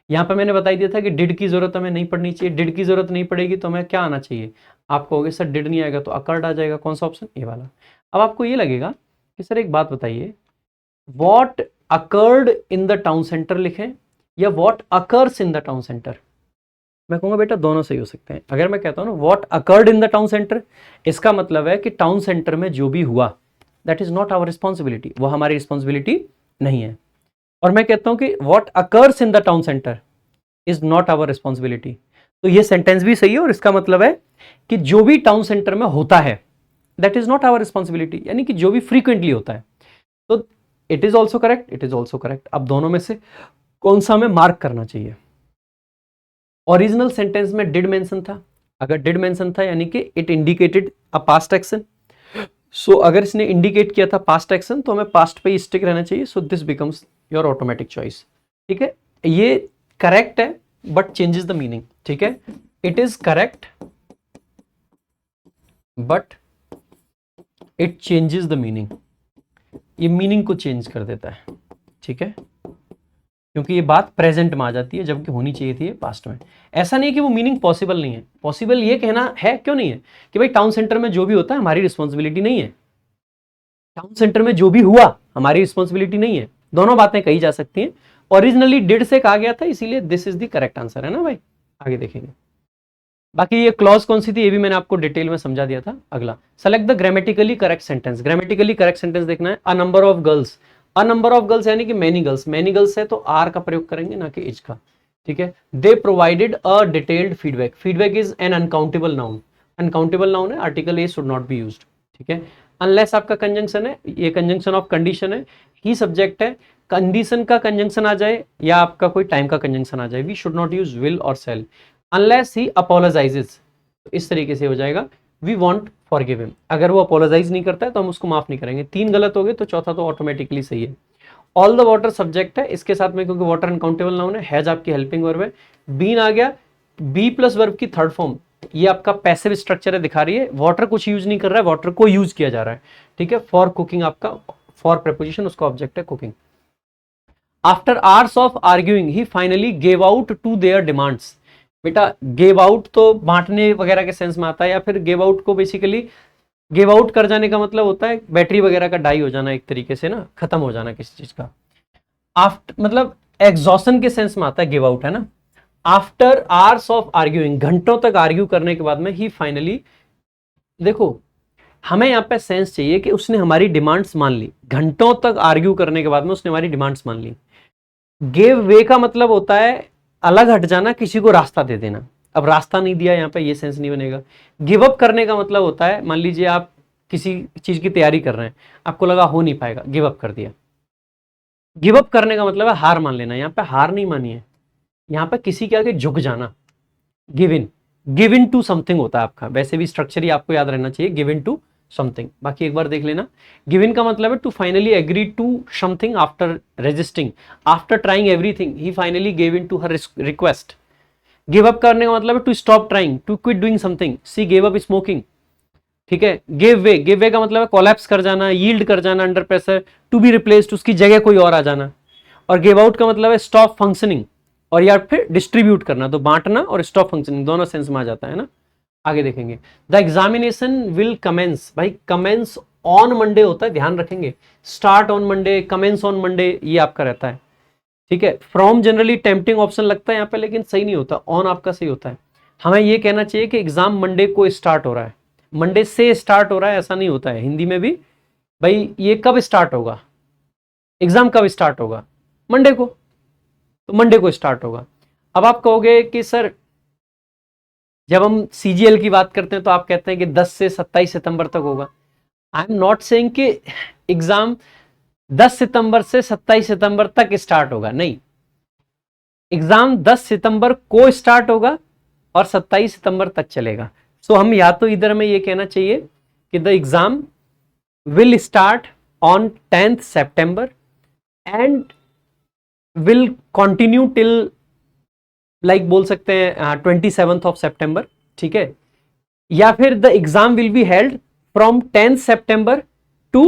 यहाँ पे मैंने बता दिया था कि डिड की जरूरत हमें नहीं पड़नी चाहिए, डिड की जरूरत नहीं पड़ेगी तो हमें क्या आना चाहिए, आप कहोगे सर डिड नहीं आएगा तो अकर्ड आ जाएगा, कौन सा ऑप्शन, ये वाला। अब आपको ये लगेगा कि सर एक बात बताइए, what occurred in the town centre लिखें या what occurs in the town centre. मैं कहूंगा बेटा दोनों सही हो सकते हैं। अगर मैं कहता हूं ना what occurred in the town centre, इसका मतलब है कि टाउन सेंटर में जो भी हुआ that is not our responsibility, वो हमारी रिस्पॉन्सिबिलिटी नहीं है। और मैं कहता हूं कि what occurs in the town centre is not our responsibility, तो ये सेंटेंस भी सही है और इसका मतलब है कि जो भी टाउन सेंटर में होता है that is not our responsibility, यानी कि जो भी फ्रीक्वेंटली होता है। तो it is also correct, it is also correct. अब दोनों में से कौन सा हमें मार्क करना चाहिए? ओरिजिनल सेंटेंस में डिड मेंशन था, अगर डिड मेंशन था यानी कि it indicated a past action. So अगर इसने इंडिकेट किया था पास्ट एक्शन तो हमें पास्ट पे ही स्टिक रहना चाहिए। So this becomes your automatic choice. ठीक है, ये करेक्ट है बट चेंजेस द मीनिंग। ठीक है, it is correct but it changes the meaning, ये मीनिंग को चेंज कर देता है। ठीक है, क्योंकि ये बात प्रेजेंट में आ जाती है जबकि होनी चाहिए थी पास्ट में। ऐसा नहीं है कि वो मीनिंग पॉसिबल नहीं है, पॉसिबल ये कहना है, क्यों नहीं है, कि भाई टाउन सेंटर में जो भी होता है हमारी रिस्पॉन्सिबिलिटी नहीं है, टाउन सेंटर में जो भी हुआ हमारी रिस्पॉन्सिबिलिटी नहीं है। दोनों बातें कही जा सकती हैं। ओरिजिनली डिड से कहा गया था, इसीलिए this is the correct answer है ना भाई। आगे देखेंगे। बाकी ये क्लॉज कौन सी थी ये भी मैंने आपको डिटेल में समझा दिया था। अगला, select the grammatically correct sentence. Grammatically correct sentence देखना है। A number of girls, a number of girls यानी कि मेनी गर्ल्स, मेनी गर्ल्स है तो आर का प्रयोग करेंगे ना कि इज का। ठीक है, they provided a detailed feedback, feedback is an uncountable noun, uncountable noun है, article A should not be used. ठीक है, अनलेस आपका कंजंक्शन है, ये कंजंक्शन ऑफ कंडीशन है, ही सब्जेक्ट है, कंडीशन का कंजंक्शन आ जाए या आपका कोई टाइम का कंजंक्शन आ जाए, we should not use will और सेल अनलेस ही अपोलोजाइजेज, तो इस तरीके से हो जाएगा वी वॉन्ट फॉरगिव हिम। अगर वो अपोलोजाइज नहीं करता है तो हम उसको माफ नहीं करेंगे। तीन गलत हो गए तो चौथा तो ऑटोमेटिकली सही है। ऑल द वाटर सब्जेक्ट है, इसके साथ में क्योंकि वाटर अनकाउंटेबल नाउन है, हैज आपकी हेल्पिंग वर्ब है, बीन आ गया, बी प्लस वर्ब की थर्ड फॉर्म, ये आपका पैसिव स्ट्रक्चर है, दिखा रही है वाटर कुछ यूज नहीं कर रहा है, वाटर को यूज किया जा रहा है। ठीक है, फॉर कुकिंग आपका फॉर प्रेपोजिशन, उसका ऑब्जेक्ट है cooking. After hours of arguing he finally gave out to their demands, बेटा गेव आउट तो बांटने वगैरह के सेंस में आता है, या फिर गेव आउट को बेसिकली गिव आउट कर जाने का मतलब होता है बैटरी वगैरह का डाई हो जाना, एक तरीके से ना खत्म हो जाना किसी चीज का। आफ्टर मतलब एग्जॉशन के सेंस में आता है गिव आउट, है ना। आफ्टर आवर्स ऑफ आर्ग्यूइंग, घंटों तक आर्ग्यू करने के बाद में ही फाइनली, देखो हमें यहाँ पे सेंस चाहिए कि उसने हमारी डिमांड्स मान ली, घंटों तक आर्ग्यू करने के बाद में उसने हमारी डिमांड्स मान ली। गिव वे का मतलब होता है अलग हट जाना, किसी को रास्ता दे देना। अब रास्ता नहीं दिया यहाँ पे, ये सेंस नहीं बनेगा। गिव अप करने का मतलब होता है, मान लीजिए आप किसी चीज की तैयारी कर रहे हैं, आपको लगा हो नहीं पाएगा, गिव अप कर दिया। गिव अप करने का मतलब है हार मान लेना, यहाँ पे हार नहीं मानी है, यहाँ पे किसी के आगे झुक जाना। गिव इन टू समथिंग होता है आपका, वैसे भी स्ट्रक्चर ही आपको याद रहना चाहिए, गिव इन टू समथिंग। बाकी एक बार देख लेना, गिव इन का मतलब है to finally agree to something after resisting, after trying everything he finally give in to her request. Give up करने का मतलब है to stop trying, to quit doing something, see give up smoking. ठीक है, give way का मतलब है collapse कर जाना, यील्ड कर जाना under pressure, to be replaced, उसकी जगह कोई और आ जाना। और गिव आउट का मतलब है स्टॉप फंक्शनिंग, और या फिर डिस्ट्रीब्यूट करना, तो बांटना और स्टॉप फंक्शनिंग दोनों सेंस में आ जाता है ना। आगे देखेंगे, द एग्जामिनेशन विल कमेंस, भाई कमेंस ऑन मंडे होता है, ध्यान रखेंगे, start on Monday, commence on Monday, ये आपका रहता है। ठीक है, फ्रॉम जनरली टेम्पटिंग ऑप्शन लगता है यहाँ पे, लेकिन सही नहीं होता, ऑन आपका सही होता है। हमें ये कहना चाहिए कि एग्जाम मंडे को स्टार्ट हो रहा है, मंडे से स्टार्ट हो रहा है, ऐसा नहीं होता है हिंदी में भी। भाई ये कब स्टार्ट होगा, एग्जाम कब स्टार्ट होगा, मंडे को, तो मंडे को स्टार्ट होगा। अब आप कहोगे कि सर जब हम सीजीएल की बात करते हैं तो आप कहते हैं कि 10 से 27 सितंबर तक होगा। आई एम नॉट सेइंग कि एग्जाम 10 सितंबर से 27 सितंबर तक स्टार्ट होगा, नहीं, एग्जाम 10 सितंबर को स्टार्ट होगा और 27 सितंबर तक चलेगा। सो हम या तो इधर में ये कहना चाहिए कि the exam will start on 10th September and will continue till, like बोल सकते हैं 27th of September। ठीक है, या फिर the exam will be held from 10th September to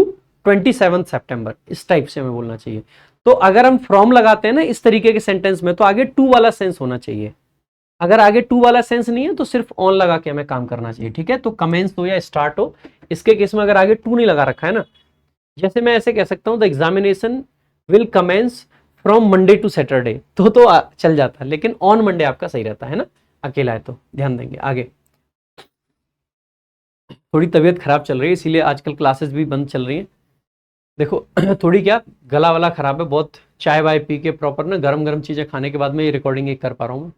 27th September, इस टाइप से हमें बोलना चाहिए। तो अगर हम फ्रॉम लगाते हैं ना इस तरीके के सेंटेंस में, तो आगे टू वाला सेंस होना चाहिए। अगर आगे टू वाला सेंस नहीं है तो सिर्फ ऑन लगा के हमें काम करना चाहिए। ठीक है, तो कमेंस हो या स्टार्ट हो, इसके केस में अगर आगे टू नहीं लगा रखा है ना, जैसे मैं ऐसे कह सकता हूं the examination will commence from Monday to Saturday, तो चल जाता है, लेकिन ऑन मंडे आपका सही रहता है ना। अकेला है तो ध्यान देंगे। आगे थोड़ी तबीयत खराब चल रही है इसीलिए आजकल क्लासेस भी बंद चल रही हैं। देखो थोड़ी क्या गला वाला खराब है बहुत, चाय वाय पी के प्रॉपर ना गरम गरम चीजें खाने के बाद में ये रिकॉर्डिंग एक कर पा रहा हूँ।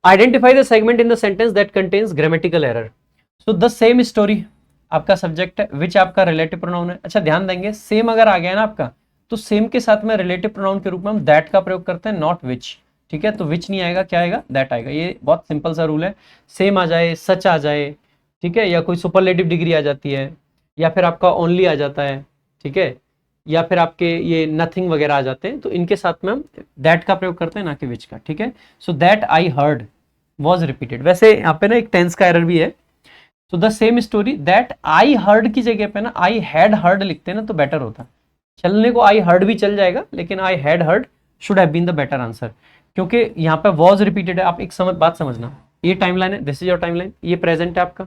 Identify the segment in the sentence that contains grammatical error. So the same story आपका सब्जेक्ट है, विच आपका रिलेटिव प्रोनाउन है। अच्छा ध्यान देंगे, सेम अगर आ गया ना आपका तो सेम के साथ में रिलेटिव प्रोनाउन के रूप में हम दैट का प्रयोग करते हैं, नॉट विच। ठीक है, तो विच नहीं आएगा, क्या आएगा, दैट आएगा। ये बहुत सिंपल सा रूल है। सेम आ जाए, सच आ जाए, ठीक है, या कोई सुपरलेटिव डिग्री आ जाती है, या फिर आपका ओनली आ जाता है, ठीक है, या फिर आपके ये नथिंग वगैरह आ जाते हैं, तो इनके साथ में हम दैट का प्रयोग करते हैं, ना कि विच का। ठीक है, so that I heard was repeated. वैसे यहाँ पे ना एक टेंस का एरर भी है। तो the same story, that I heard की जगह पे ना आई हैड हर्ड लिखते हैं ना तो बेटर होता। चलने को आई हर्ड भी चल जाएगा, लेकिन I had heard should have been the better answer, क्योंकि यहाँ पे वॉज रिपीटेड है। आप एक बात समझना, ये टाइमलाइन है, दिस इज योर टाइमलाइन, ये प्रेजेंट है आपका।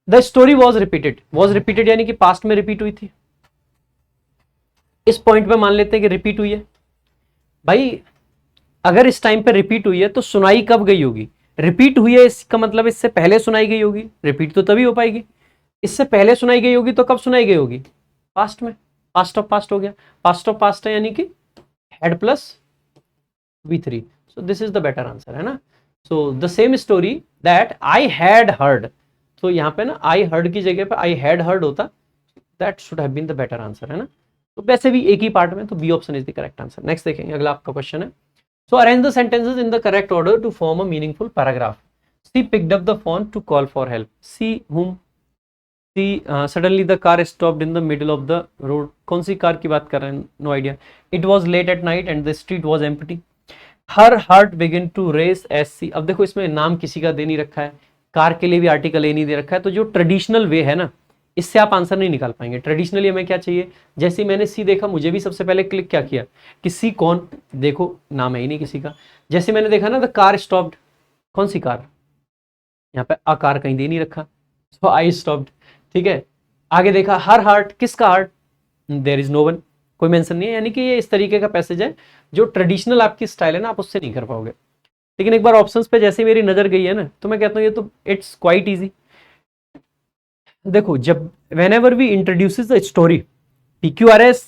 द स्टोरी वॉज रिपीटेड यानी कि पास्ट में रिपीट हुई थी। इस पॉइंट पे मान लेते हैं कि रिपीट हुई है। भाई अगर इस टाइम पे रिपीट हुई है तो सुनाई कब गई होगी? रिपीट हुई है इसका मतलब इससे पहले सुनाई गई होगी, रिपीट तो तभी हो पाएगी। इससे पहले सुनाई गई होगी तो कब सुनाई गई होगी? पास्ट में। पास्ट ऑफ पास्ट हो गया, पास्ट ऑफ पास्ट है यानी कि had plus V3, so this is the better answer, है ना। So the same story that I had heard, तो यहाँ पे ना आई हर्ड की जगह पे आई हैड हर्ड होता, that should have been the better answer, है ना। तो वैसे भी एक ही पार्ट में, तो B option is the correct answer. Next देखेंगे, अगला आपका क्वेश्चन है। So arrange the sentences in the correct order to form a meaningful paragraph. C picked up the phone to call for help. C whom? C suddenly the car stopped in the middle of the road. कौन सी car की बात कर रहे हैं? No idea. It was late at night and the street was empty. Her heart began to race as she. अब देखो इसमें नाम किसी का दे नहीं रखा है, कार के लिए भी आर्टिकल ए नहीं दे रखा है, तो जो ट्रेडिशनल वे है ना, इससे आप आंसर नहीं निकाल पाएंगे। ट्रेडिशनली हमें क्या चाहिए, जैसे ही मैंने सी देखा मुझे भी सबसे पहले क्लिक क्या किया कि सी कौन, देखो नाम है ही नहीं किसी का। जैसे मैंने देखा ना द कार स्टॉप्ड, कौन सी कार, यहाँ पे अ कार कहीं दे नहीं रखा, सो आई स्टॉप्ड। ठीक है, आगे देखा हर हार्ट, किसका heart, there is no one, कोई मेंशन नहीं है। यानी कि ये इस तरीके का पैसेज है जो ट्रेडिशनल आपकी स्टाइल है ना, आप उससे नहीं कर पाओगे। लेकिन एक बार ऑप्शंस पे जैसे मेरी नजर गई है ना, तो मैं कहता हूँ ये तो इट्स क्वाइट इजी। देखो जब whenever we introduces a story, PQRS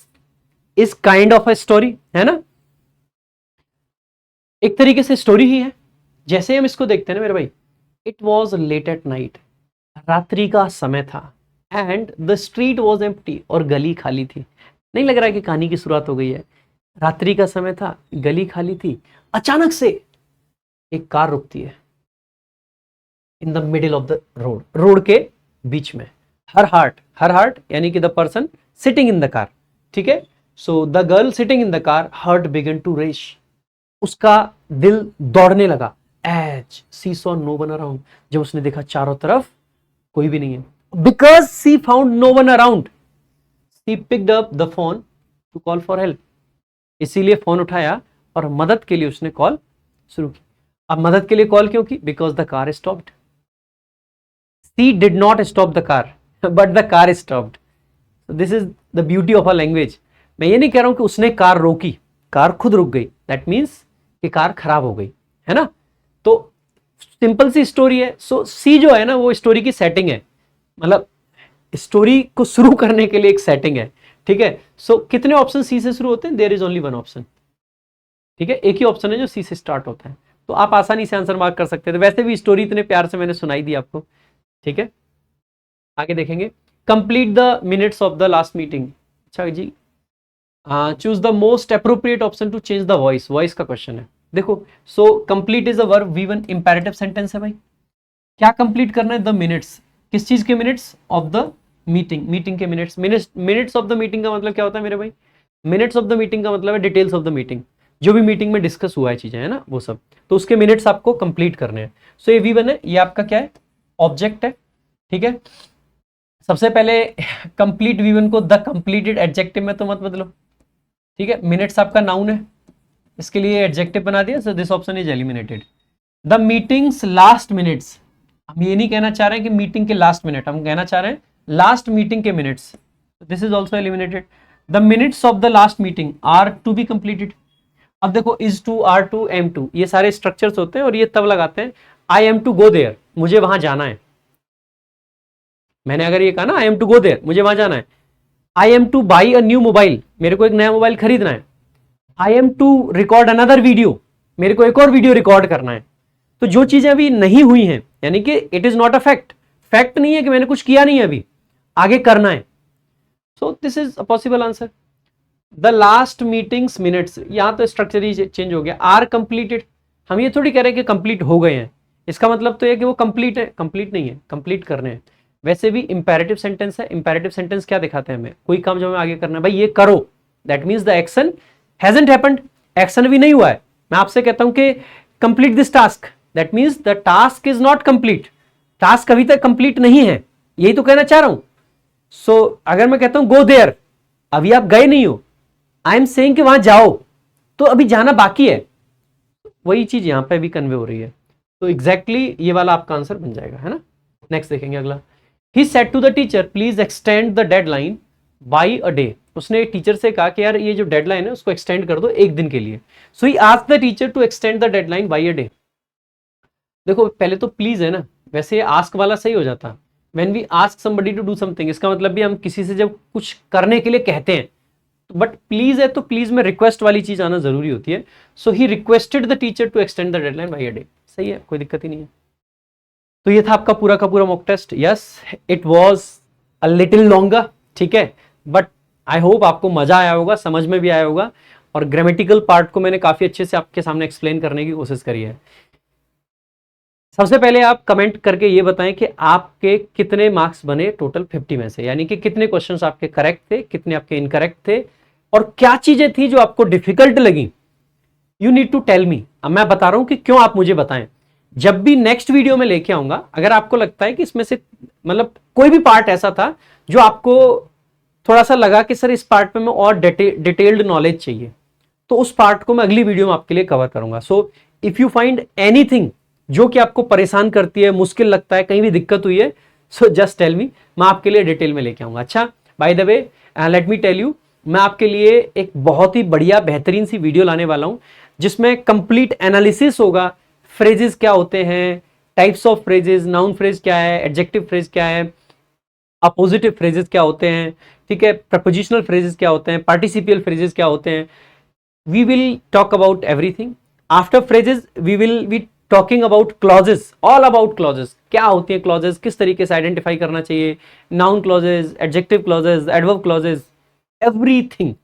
is kind of a story, है ना, एक तरीके से स्टोरी ही है। जैसे हम इसको देखते हैं ना मेरे भाई, it was late at night, रात्रि का समय था, and the street was empty, और गली खाली थी। नहीं लग रहा है कि कहानी की शुरुआत हो गई है? रात्रि का समय था, गली खाली थी, अचानक से एक कार रुकती है in the middle of the road, road के बीच में। हर हार्ट यानी कि the person sitting in the car. ठीक है, so the girl sitting in the car heart began to race, उसका दिल दौड़ने लगा। As she saw no one around, जब उसने देखा चारों तरफ कोई भी नहीं है। Because she found no one around, she picked up the phone to call for help, इसीलिए फोन उठाया और मदद के लिए उसने कॉल शुरू की। अब मदद के लिए कॉल क्यों की? Because the car stopped. She did not stop the car but the car stopped. This is the beauty of a language. मैं ये नहीं कह रहा हूं कि उसने कार रोकी, कार खुद रुक गई, दैट मीन्स कि कार खराब हो गई, है ना। तो सिंपल सी स्टोरी है। सो सी जो है ना वो स्टोरी की सेटिंग है, मतलब स्टोरी को शुरू करने के लिए एक सेटिंग है। ठीक है, सो कितने ऑप्शन सी से शुरू होते हैं? There is only one option. ठीक है, एक ही ऑप्शन है जो सी से स्टार्ट होता है, तो आप आसानी से आंसर मार्क कर सकते थे। वैसे भी स्टोरी इतने प्यार से मैंने सुनाई दी आपको। ठीक है, आगे देखेंगे। Complete the minutes of the last meeting. अच्छा जी, choose the most appropriate option to change the voice, voice का क्वेश्चन है। देखो so complete is a verb V1, imperative sentence है भाई। क्या कंप्लीट करना है? द मिनट्स, किस चीज के minutes? Of the meeting, meeting के minutes. Minutes of the meeting का मतलब क्या होता है मेरे भाई? मिनट्स ऑफ द मीटिंग का मतलब है डिटेल्स ऑफ द मीटिंग, जो भी मीटिंग में डिस्कस हुआ है चीजें, है ना, वो सब, तो उसके मिनट्स आपको कंप्लीट करने हैं। सो ये V1 है, ये आपका क्या है? ऑब्जेक्ट है। ठीक है, सबसे पहले कंप्लीट V1 को द कंप्लीटेड एडजेक्टिव में तो मत बदलो। ठीक है, मिनट्स आपका नाउन है, इसके लिए एडजेक्टिव बना दिया, so this option is eliminated. The meetings last minutes, हम ये नहीं कहना चाह रहे हैं कि मीटिंग के लास्ट मिनट, हम कहना चाह रहे हैं लास्ट मीटिंग के minutes, this is also eliminated. The minutes of the last meeting are to be completed, अब देखो is to, are to, am to, ये सारे स्ट्रक्चर्स होते हैं और ये तब लगाते हैं I am to go there, मुझे वहां जाना है। मैंने अगर ये कहा ना I am to go there, मुझे वहां जाना है। I am to buy a new mobile, मेरे को एक नया मोबाइल खरीदना है। I am to record another video, मेरे को एक और वीडियो रिकॉर्ड करना है। तो जो चीजें अभी नहीं हुई हैं, यानी कि it is not a fact, fact नहीं है कि मैंने कुछ किया नहीं है, अभी आगे करना है। सो this is a possible answer. The last meetings minutes, यहां तो स्ट्रक्चर ही चेंज हो गया। आर कंप्लीटेड, हम ये थोड़ी कह रहे हैं कि कंप्लीट हो गए हैं, इसका मतलब तो यह कि वो कंप्लीट है, कंप्लीट नहीं है, कंप्लीट करने हैं। वैसे भी इंपेरेटिव सेंटेंस है, इंपेरेटिव सेंटेंस क्या दिखाते हैं हमें, कोई काम जो हमें आगे करना है, भाई ये करो, that means the action hasn't happened, action भी नहीं हुआ है। मैं आपसे कहता हूं कि complete this task, that means the task is not complete, task अभी तक कंप्लीट नहीं है, यही तो कहना चाह रहा हूं। सो अगर मैं कहता हूं गो देयर, अभी आप गए नहीं हो, आई एम सेइंग कि वहां जाओ, तो अभी जाना बाकी है, वही चीज यहां पे भी कन्वे हो रही है। तो एग्जैक्टली ये वाला आपका आंसर बन जाएगा, है ना। नेक्स्ट देखेंगे अगला। He said to the teacher please extend the deadline by a day, उसने टीचर से कहा कि यार ये जो डेडलाइन है उसको एक्सटेंड कर दो एक दिन के लिए। So he asked the teacher to extend the deadline by a day. देखो पहले तो प्लीज है ना, वैसे आस्क वाला सही हो जाता, when we ask somebody to do something, इसका मतलब भी हम किसी से जब कुछ करने के लिए कहते हैं, बट प्लीज है तो प्लीज में रिक्वेस्ट वाली चीज आना जरूरी होती है। So he requested the teacher to extend the deadline by a day, सही है, कोई दिक्कत ही नहीं है। तो ये था आपका पूरा का पूरा mock test. Yes it was a little longer, ठीक है, बट आई होप आपको मजा आया होगा, समझ में भी आया होगा, और ग्रामेटिकल पार्ट को मैंने काफी अच्छे से आपके सामने एक्सप्लेन करने की कोशिश करी है। सबसे पहले आप कमेंट करके ये बताएं कि आपके कितने मार्क्स बने टोटल 50 में से, यानी कि कितने क्वेश्चंस आपके करेक्ट थे, कितने आपके इनकरेक्ट थे, और क्या चीजें थी जो आपको डिफिकल्ट लगी। You need to tell me. अब मैं बता रहा हूं कि क्यों, आप मुझे बताएं। जब भी नेक्स्ट वीडियो में लेके आऊंगा, अगर आपको लगता है कि इसमें से मतलब कोई भी पार्ट ऐसा था जो आपको थोड़ा सा लगा कि सर इस पार्ट पे मैं और डिटेल्ड नॉलेज चाहिए, तो उस पार्ट को मैं अगली वीडियो में आपके लिए कवर करूंगा। So if you find anything जो कि आपको परेशान करती है, मुश्किल लगता है, कहीं भी दिक्कत हुई है, सो जस्ट टेल मी, मैं आपके लिए डिटेल में लेके आऊंगा। अच्छा by the way let me tell you, मैं आपके लिए एक बहुत ही बढ़िया बेहतरीन सी वीडियो लाने वाला हूं जिसमें कंप्लीट एनालिसिस होगा, फ्रेजेस क्या होते हैं, types of phrases, noun phrase क्या है, एडजेक्टिव फ्रेज क्या है, अपोजिटिव फ्रेजेस क्या होते हैं, ठीक है, प्रपोजिशनल फ्रेजेस क्या होते हैं, पार्टिसिपियल फ्रेजेस क्या होते हैं। We will talk about everything. After phrases we will be talking about clauses, all about clauses, क्या होती है क्लॉजेस, किस तरीके से आइडेंटिफाई करना चाहिए, noun clauses, adjective clauses, adverb clauses, everything,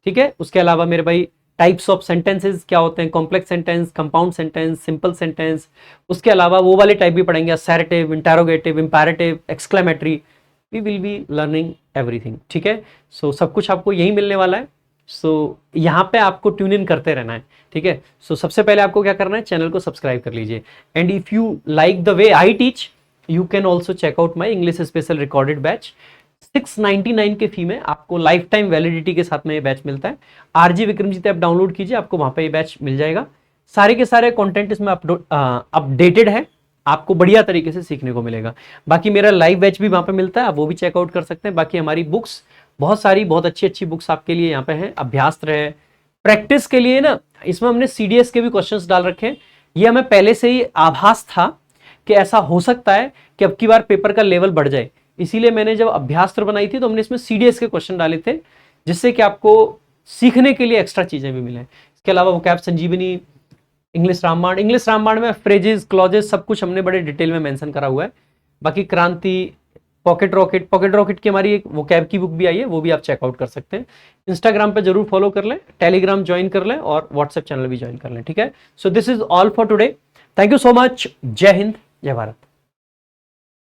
ठीक है। उसके अलावा मेरे भाई टाइप्स ऑफ सेंटेंसेस क्या होते हैं, complex sentence, compound sentence, simple sentence, उसके अलावा वो वाले टाइप भी पढ़ेंगे, assertive, interrogative, imperative, exclamatory, we will be learning everything, ठीक है। सो सब कुछ आपको यही मिलने वाला है। सो यहाँ पे आपको ट्यून इन करते रहना है, ठीक है। सो सबसे पहले आपको क्या करना है, चैनल को सब्सक्राइब कर लीजिए, and if you like the way I teach, you can also check out my English special recorded batch. 699 के फी में आपको लाइफ टाइम वैलिडिटी के साथ में ये बैच मिलता है। आरजी विक्रमजीत ऐप डाउनलोड कीजिए, आपको वहां पे ये बैच मिल जाएगा। सारे के सारे कंटेंट इसमें अपडेटेड है, आपको बढ़िया तरीके से सीखने को मिलेगा। बाकी मेरा लाइव बैच भी वहां पे मिलता है, आप वो भी चेकआउट कर सकते हैं। बाकी हमारी बुक्स बहुत सारी, बहुत अच्छी अच्छी बुक्स आपके लिए यहाँ पे हैं। अभ्यास रहे, प्रैक्टिस के लिए ना, इसमें हमने सीडीएस के भी क्वेश्चंस डाल रखे हैं। ये हमें पहले से ही आभास था कि ऐसा हो सकता है कि अब की बार पेपर का लेवल बढ़ जाए, इसीलिए मैंने जब अभ्यास्त्र बनाई थी तो हमने इसमें सीडीएस के क्वेश्चन डाले थे, जिससे कि आपको सीखने के लिए एक्स्ट्रा चीजें भी मिले। इसके अलावा वोकैब संजीवनी, इंग्लिश रामबाण में फ्रेजेस, क्लॉजेस, सब कुछ हमने बड़े डिटेल में मेंशन करा हुआ है। बाकी क्रांति, पॉकेट रॉकेट की हमारी एक वोकैब की बुक भी आई है, वो भी आप चेकआउट कर सकते हैं। इंस्टाग्राम पे जरूर फॉलो कर लें, टेलीग्राम ज्वाइन कर लें, और व्हाट्सएप चैनल भी ज्वाइन कर लें, ठीक है। सो this is all for today, thank you so much, जय हिंद, जय भारत।